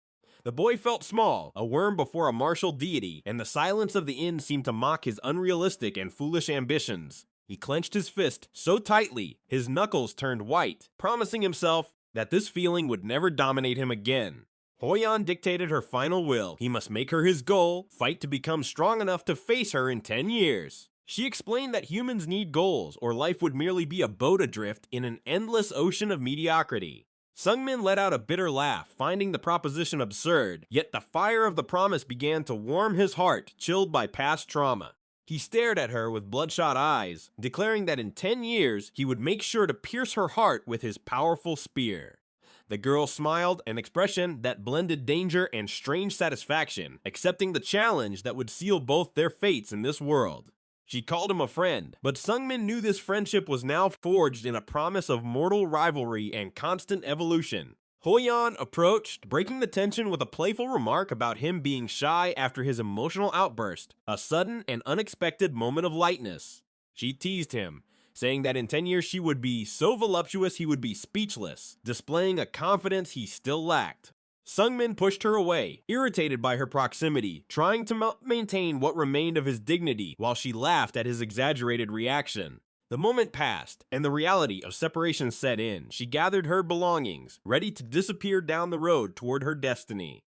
The boy felt small, a worm before a martial deity, and the silence of the inn seemed to mock his unrealistic and foolish ambitions. He clenched his fist so tightly, his knuckles turned white, promising himself that this feeling would never dominate him again. Hoyan dictated her final will. He must make her his goal, fight to become strong enough to face her in 10 years. She explained that humans need goals, or life would merely be a boat adrift in an endless ocean of mediocrity. Sungmin let out a bitter laugh, finding the proposition absurd, yet the fire of the promise began to warm his heart, chilled by past trauma. He stared at her with bloodshot eyes, declaring that in 10 years, he would make sure to pierce her heart with his powerful spear. The girl smiled, an expression that blended danger and strange satisfaction, accepting the challenge that would seal both their fates in this world. She called him a friend, but Sungmin knew this friendship was now forged in a promise of mortal rivalry and constant evolution. Hoyan approached, breaking the tension with a playful remark about him being shy after his emotional outburst, a sudden and unexpected moment of lightness. She teased him, saying that in 10 years she would be so voluptuous he would be speechless, displaying a confidence he still lacked. Sungmin pushed her away, irritated by her proximity, trying to maintain what remained of his dignity while she laughed at his exaggerated reaction. The moment passed, and the reality of separation set in. She gathered her belongings, ready to disappear down the road toward her destiny.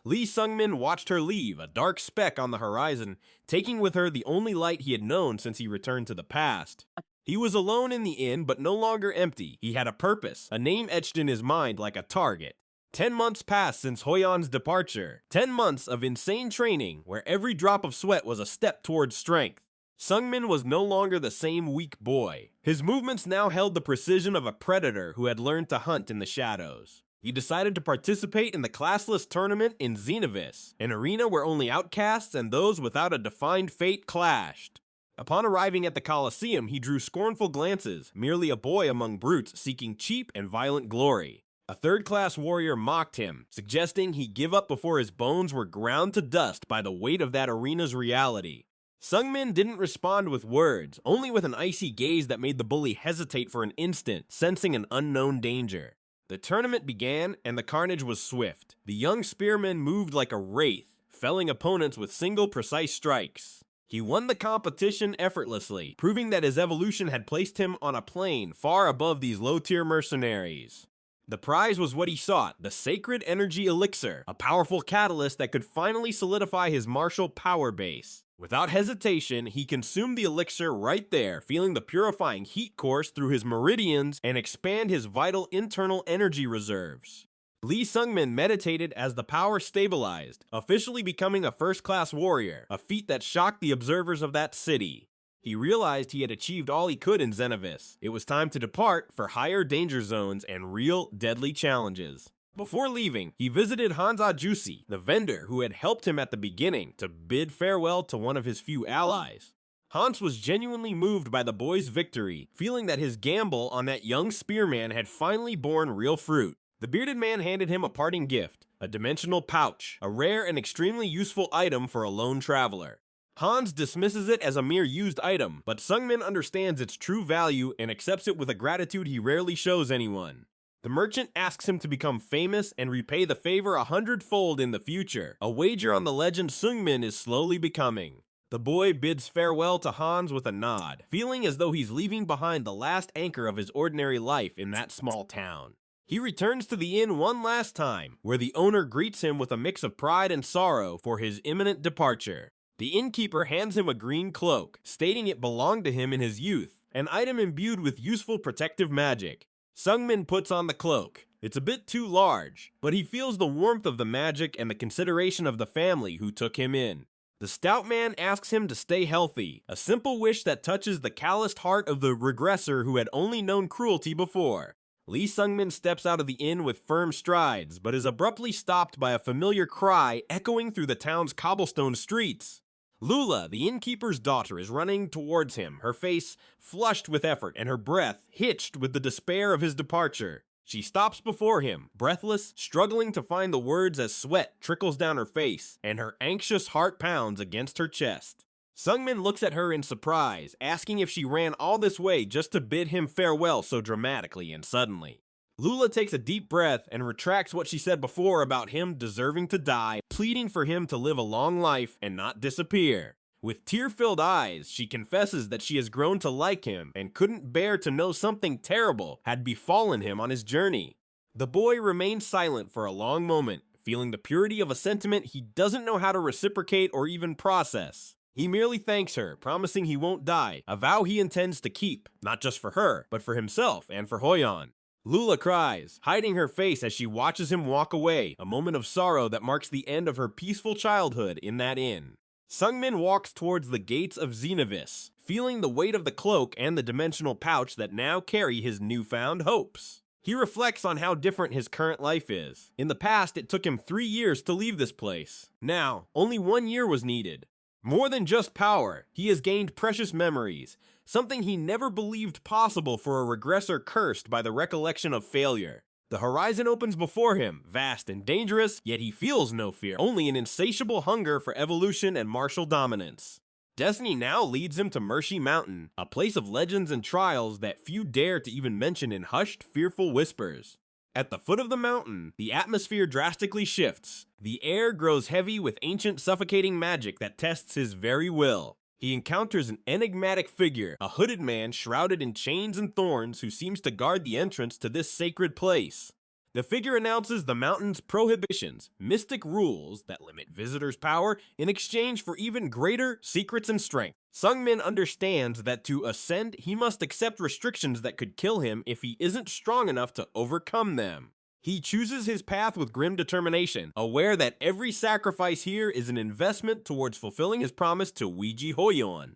Lee Sungmin watched her leave, a dark speck on the horizon, taking with her the only light he had known since he returned to the past. He was alone in the inn, but no longer empty. He had a purpose, a name etched in his mind like a target. 10 months passed since Hoyan's departure. 10 months of insane training, where every drop of sweat was a step towards strength. Sungmin was no longer the same weak boy. His movements now held the precision of a predator who had learned to hunt in the shadows. He decided to participate in the classless tournament in Xenovis, an arena where only outcasts and those without a defined fate clashed. Upon arriving at the Colosseum, he drew scornful glances, merely a boy among brutes seeking cheap and violent glory. A third-class warrior mocked him, suggesting he give up before his bones were ground to dust by the weight of that arena's reality. Sungmin didn't respond with words, only with an icy gaze that made the bully hesitate for an instant, sensing an unknown danger. The tournament began, and the carnage was swift. The young spearman moved like a wraith, felling opponents with single precise strikes. He won the competition effortlessly, proving that his evolution had placed him on a plane far above these low-tier mercenaries. The prize was what he sought, the sacred energy elixir, a powerful catalyst that could finally solidify his martial power base. Without hesitation, he consumed the elixir right there, feeling the purifying heat course through his meridians and expand his vital internal energy reserves. Lee Sungmin meditated as the power stabilized, officially becoming a first-class warrior, a feat that shocked the observers of that city. He realized he had achieved all he could in Xenovis. It was time to depart for higher danger zones and real deadly challenges. Before leaving, he visited Hansa Juicy, the vendor who had helped him at the beginning, to bid farewell to one of his few allies. Hans was genuinely moved by the boy's victory, feeling that his gamble on that young spearman had finally borne real fruit. The bearded man handed him a parting gift, a dimensional pouch, a rare and extremely useful item for a lone traveler. Hans dismisses it as a mere used item, but Sungmin understands its true value and accepts it with a gratitude he rarely shows anyone. The merchant asks him to become famous and repay the favor 100-fold in the future, a wager on the legend Sungmin is slowly becoming. The boy bids farewell to Hans with a nod, feeling as though he's leaving behind the last anchor of his ordinary life in that small town. He returns to the inn one last time, where the owner greets him with a mix of pride and sorrow for his imminent departure. The innkeeper hands him a green cloak, stating it belonged to him in his youth, an item imbued with useful protective magic. Sungmin puts on the cloak. It's a bit too large, but he feels the warmth of the magic and the consideration of the family who took him in. The stout man asks him to stay healthy, a simple wish that touches the calloused heart of the regressor who had only known cruelty before. Lee Sungmin steps out of the inn with firm strides, but is abruptly stopped by a familiar cry echoing through the town's cobblestone streets. Lula, the innkeeper's daughter, is running towards him, her face flushed with effort and her breath hitched with the despair of his departure. She stops before him, breathless, struggling to find the words as sweat trickles down her face and her anxious heart pounds against her chest. Sungmin looks at her in surprise, asking if she ran all this way just to bid him farewell so dramatically and suddenly. Lula takes a deep breath and retracts what she said before about him deserving to die, pleading for him to live a long life and not disappear. With tear-filled eyes, she confesses that she has grown to like him and couldn't bear to know something terrible had befallen him on his journey. The boy remains silent for a long moment, feeling the purity of a sentiment he doesn't know how to reciprocate or even process. He merely thanks her, promising he won't die, a vow he intends to keep, not just for her, but for himself and for Hoyon. Lula cries, hiding her face as she watches him walk away, a moment of sorrow that marks the end of her peaceful childhood in that inn. Sungmin walks towards the gates of Xenovis, feeling the weight of the cloak and the dimensional pouch that now carry his newfound hopes. He reflects on how different his current life is. In the past, it took him 3 years to leave this place. Now, only 1 year was needed. More than just power, he has gained precious memories, something he never believed possible for a regressor cursed by the recollection of failure. The horizon opens before him, vast and dangerous, yet he feels no fear, only an insatiable hunger for evolution and martial dominance. Destiny now leads him to Mercy Mountain, a place of legends and trials that few dare to even mention in hushed, fearful whispers. At the foot of the mountain, the atmosphere drastically shifts. The air grows heavy with ancient suffocating magic that tests his very will. He encounters an enigmatic figure, a hooded man shrouded in chains and thorns who seems to guard the entrance to this sacred place. The figure announces the mountain's prohibitions, mystic rules that limit visitors' power in exchange for even greater secrets and strength. Sungmin understands that to ascend, he must accept restrictions that could kill him if he isn't strong enough to overcome them. He chooses his path with grim determination, aware that every sacrifice here is an investment towards fulfilling his promise to Weiji Hoyon.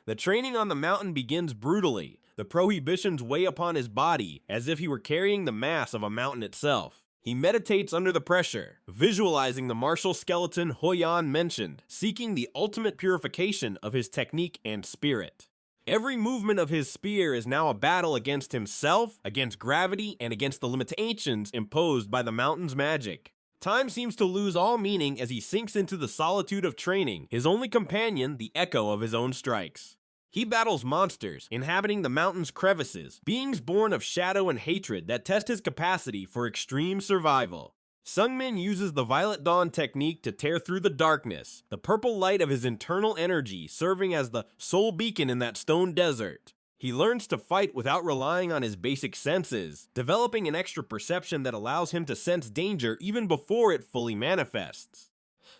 The training on the mountain begins brutally. The prohibitions weigh upon his body as if he were carrying the mass of a mountain itself. He meditates under the pressure, visualizing the martial skeleton Hoyon mentioned, seeking the ultimate purification of his technique and spirit. Every movement of his spear is now a battle against himself, against gravity, and against the limitations imposed by the mountain's magic. Time seems to lose all meaning as he sinks into the solitude of training, his only companion the echo of his own strikes. He battles monsters, inhabiting the mountain's crevices, beings born of shadow and hatred that test his capacity for extreme survival. Sungmin uses the Violet Dawn technique to tear through the darkness, the purple light of his internal energy serving as the sole beacon in that stone desert. He learns to fight without relying on his basic senses, developing an extra perception that allows him to sense danger even before it fully manifests.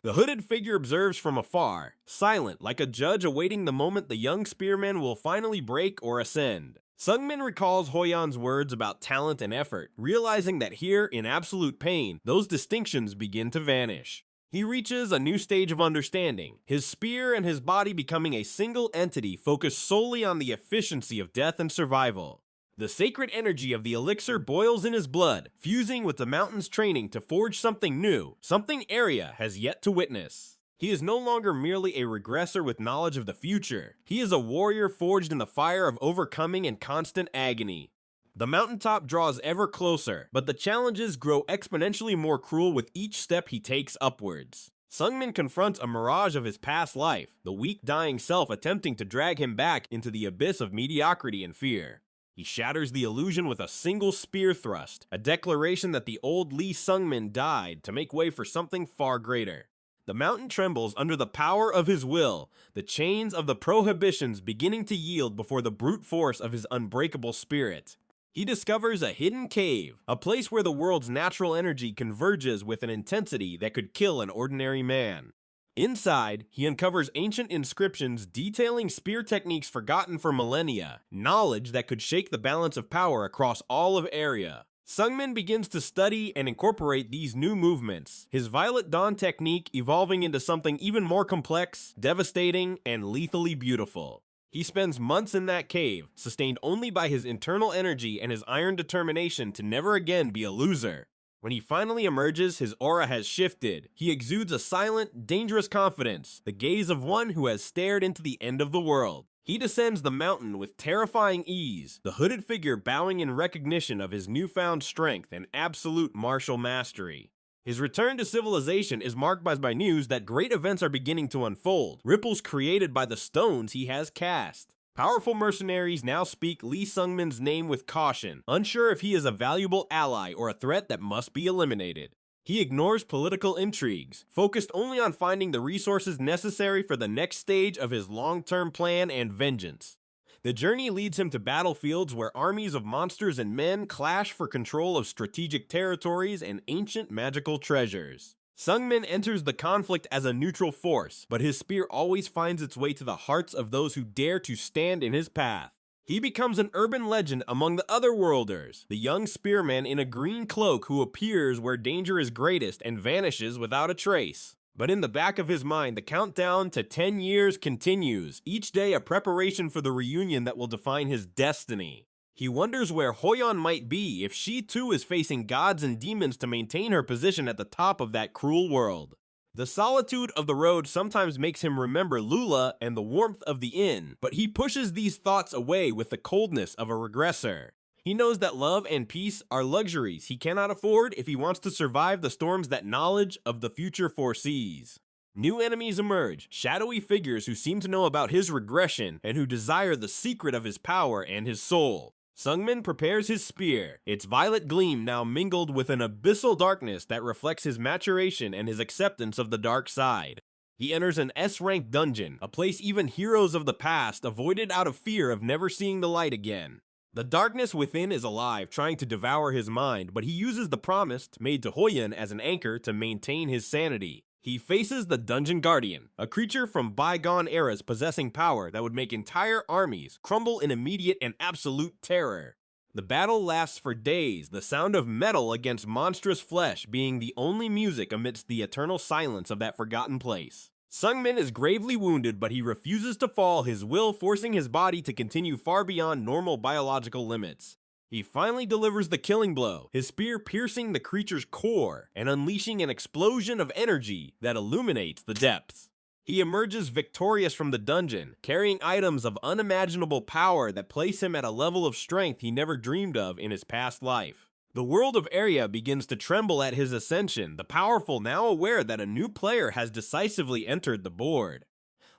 The hooded figure observes from afar, silent like a judge awaiting the moment the young spearman will finally break or ascend. Sungmin recalls Hoyon's words about talent and effort, realizing that here, in absolute pain, those distinctions begin to vanish. He reaches a new stage of understanding, his spear and his body becoming a single entity focused solely on the efficiency of death and survival. The sacred energy of the elixir boils in his blood, fusing with the mountain's training to forge something new, something Arya has yet to witness. He is no longer merely a regressor with knowledge of the future. He is a warrior forged in the fire of overcoming and constant agony. The mountaintop draws ever closer, but the challenges grow exponentially more cruel with each step he takes upwards. Sungmin confronts a mirage of his past life, the weak dying self attempting to drag him back into the abyss of mediocrity and fear. He shatters the illusion with a single spear thrust, a declaration that the old Lee Sungmin died to make way for something far greater. The mountain trembles under the power of his will, the chains of the prohibitions beginning to yield before the brute force of his unbreakable spirit. He discovers a hidden cave, a place where the world's natural energy converges with an intensity that could kill an ordinary man. Inside, he uncovers ancient inscriptions detailing spear techniques forgotten for millennia, knowledge that could shake the balance of power across all of Arya. Sungmin begins to study and incorporate these new movements, his Violet Dawn technique evolving into something even more complex, devastating, and lethally beautiful. He spends months in that cave, sustained only by his internal energy and his iron determination to never again be a loser. When he finally emerges, his aura has shifted. He exudes a silent, dangerous confidence, the gaze of one who has stared into the end of the world. He descends the mountain with terrifying ease, the hooded figure bowing in recognition of his newfound strength and absolute martial mastery. His return to civilization is marked by news that great events are beginning to unfold, ripples created by the stones he has cast. Powerful mercenaries now speak Lee Sung-min's name with caution, unsure if he is a valuable ally or a threat that must be eliminated. He ignores political intrigues, focused only on finding the resources necessary for the next stage of his long-term plan and vengeance. The journey leads him to battlefields where armies of monsters and men clash for control of strategic territories and ancient magical treasures. Sung-min enters the conflict as a neutral force, but his spear always finds its way to the hearts of those who dare to stand in his path. He becomes an urban legend among the Otherworlders, the young spearman in a green cloak who appears where danger is greatest and vanishes without a trace. But in the back of his mind, the countdown to 10 years continues, each day a preparation for the reunion that will define his destiny. He wonders where Hoyeon might be if she too is facing gods and demons to maintain her position at the top of that cruel world. The solitude of the road sometimes makes him remember Lula and the warmth of the inn, but he pushes these thoughts away with the coldness of a regressor. He knows that love and peace are luxuries he cannot afford if he wants to survive the storms that knowledge of the future foresees. New enemies emerge, shadowy figures who seem to know about his regression and who desire the secret of his power and his soul. Sung-min prepares his spear, its violet gleam now mingled with an abyssal darkness that reflects his maturation and his acceptance of the dark side. He enters an S-rank dungeon, a place even heroes of the past avoided out of fear of never seeing the light again. The darkness within is alive, trying to devour his mind, but he uses the promise made to Hoyeon as an anchor to maintain his sanity. He faces the Dungeon Guardian, a creature from bygone eras possessing power that would make entire armies crumble in immediate and absolute terror. The battle lasts for days, the sound of metal against monstrous flesh being the only music amidst the eternal silence of that forgotten place. Sung-min is gravely wounded, but he refuses to fall, his will forcing his body to continue far beyond normal biological limits. He finally delivers the killing blow, his spear piercing the creature's core and unleashing an explosion of energy that illuminates the depths. He emerges victorious from the dungeon, carrying items of unimaginable power that place him at a level of strength he never dreamed of in his past life. The world of Area begins to tremble at his ascension, the powerful now aware that a new player has decisively entered the board.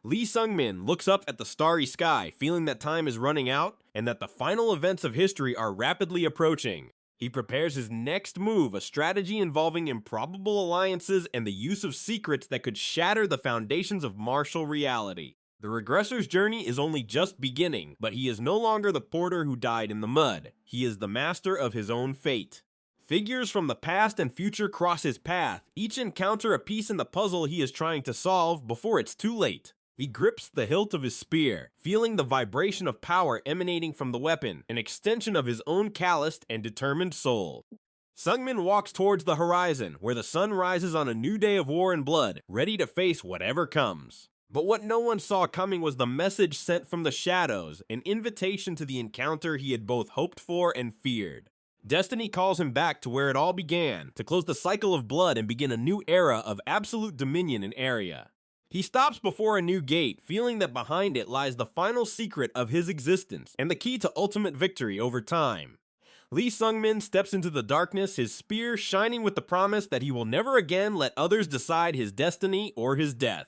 Lee Sung-min looks up at the starry sky, feeling that time is running out and that the final events of history are rapidly approaching. He prepares his next move, a strategy involving improbable alliances and the use of secrets that could shatter the foundations of martial reality. The regressor's journey is only just beginning, but he is no longer the porter who died in the mud. He is the master of his own fate. Figures from the past and future cross his path, each encounter a piece in the puzzle he is trying to solve before it's too late. He grips the hilt of his spear, feeling the vibration of power emanating from the weapon, an extension of his own calloused and determined soul. Sung-min walks towards the horizon, where the sun rises on a new day of war and blood, ready to face whatever comes. But what no one saw coming was the message sent from the shadows, an invitation to the encounter he had both hoped for and feared. Destiny calls him back to where it all began, to close the cycle of blood and begin a new era of absolute dominion in Area. He stops before a new gate, feeling that behind it lies the final secret of his existence and the key to ultimate victory over time. Lee Sung-min steps into the darkness, his spear shining with the promise that he will never again let others decide his destiny or his death.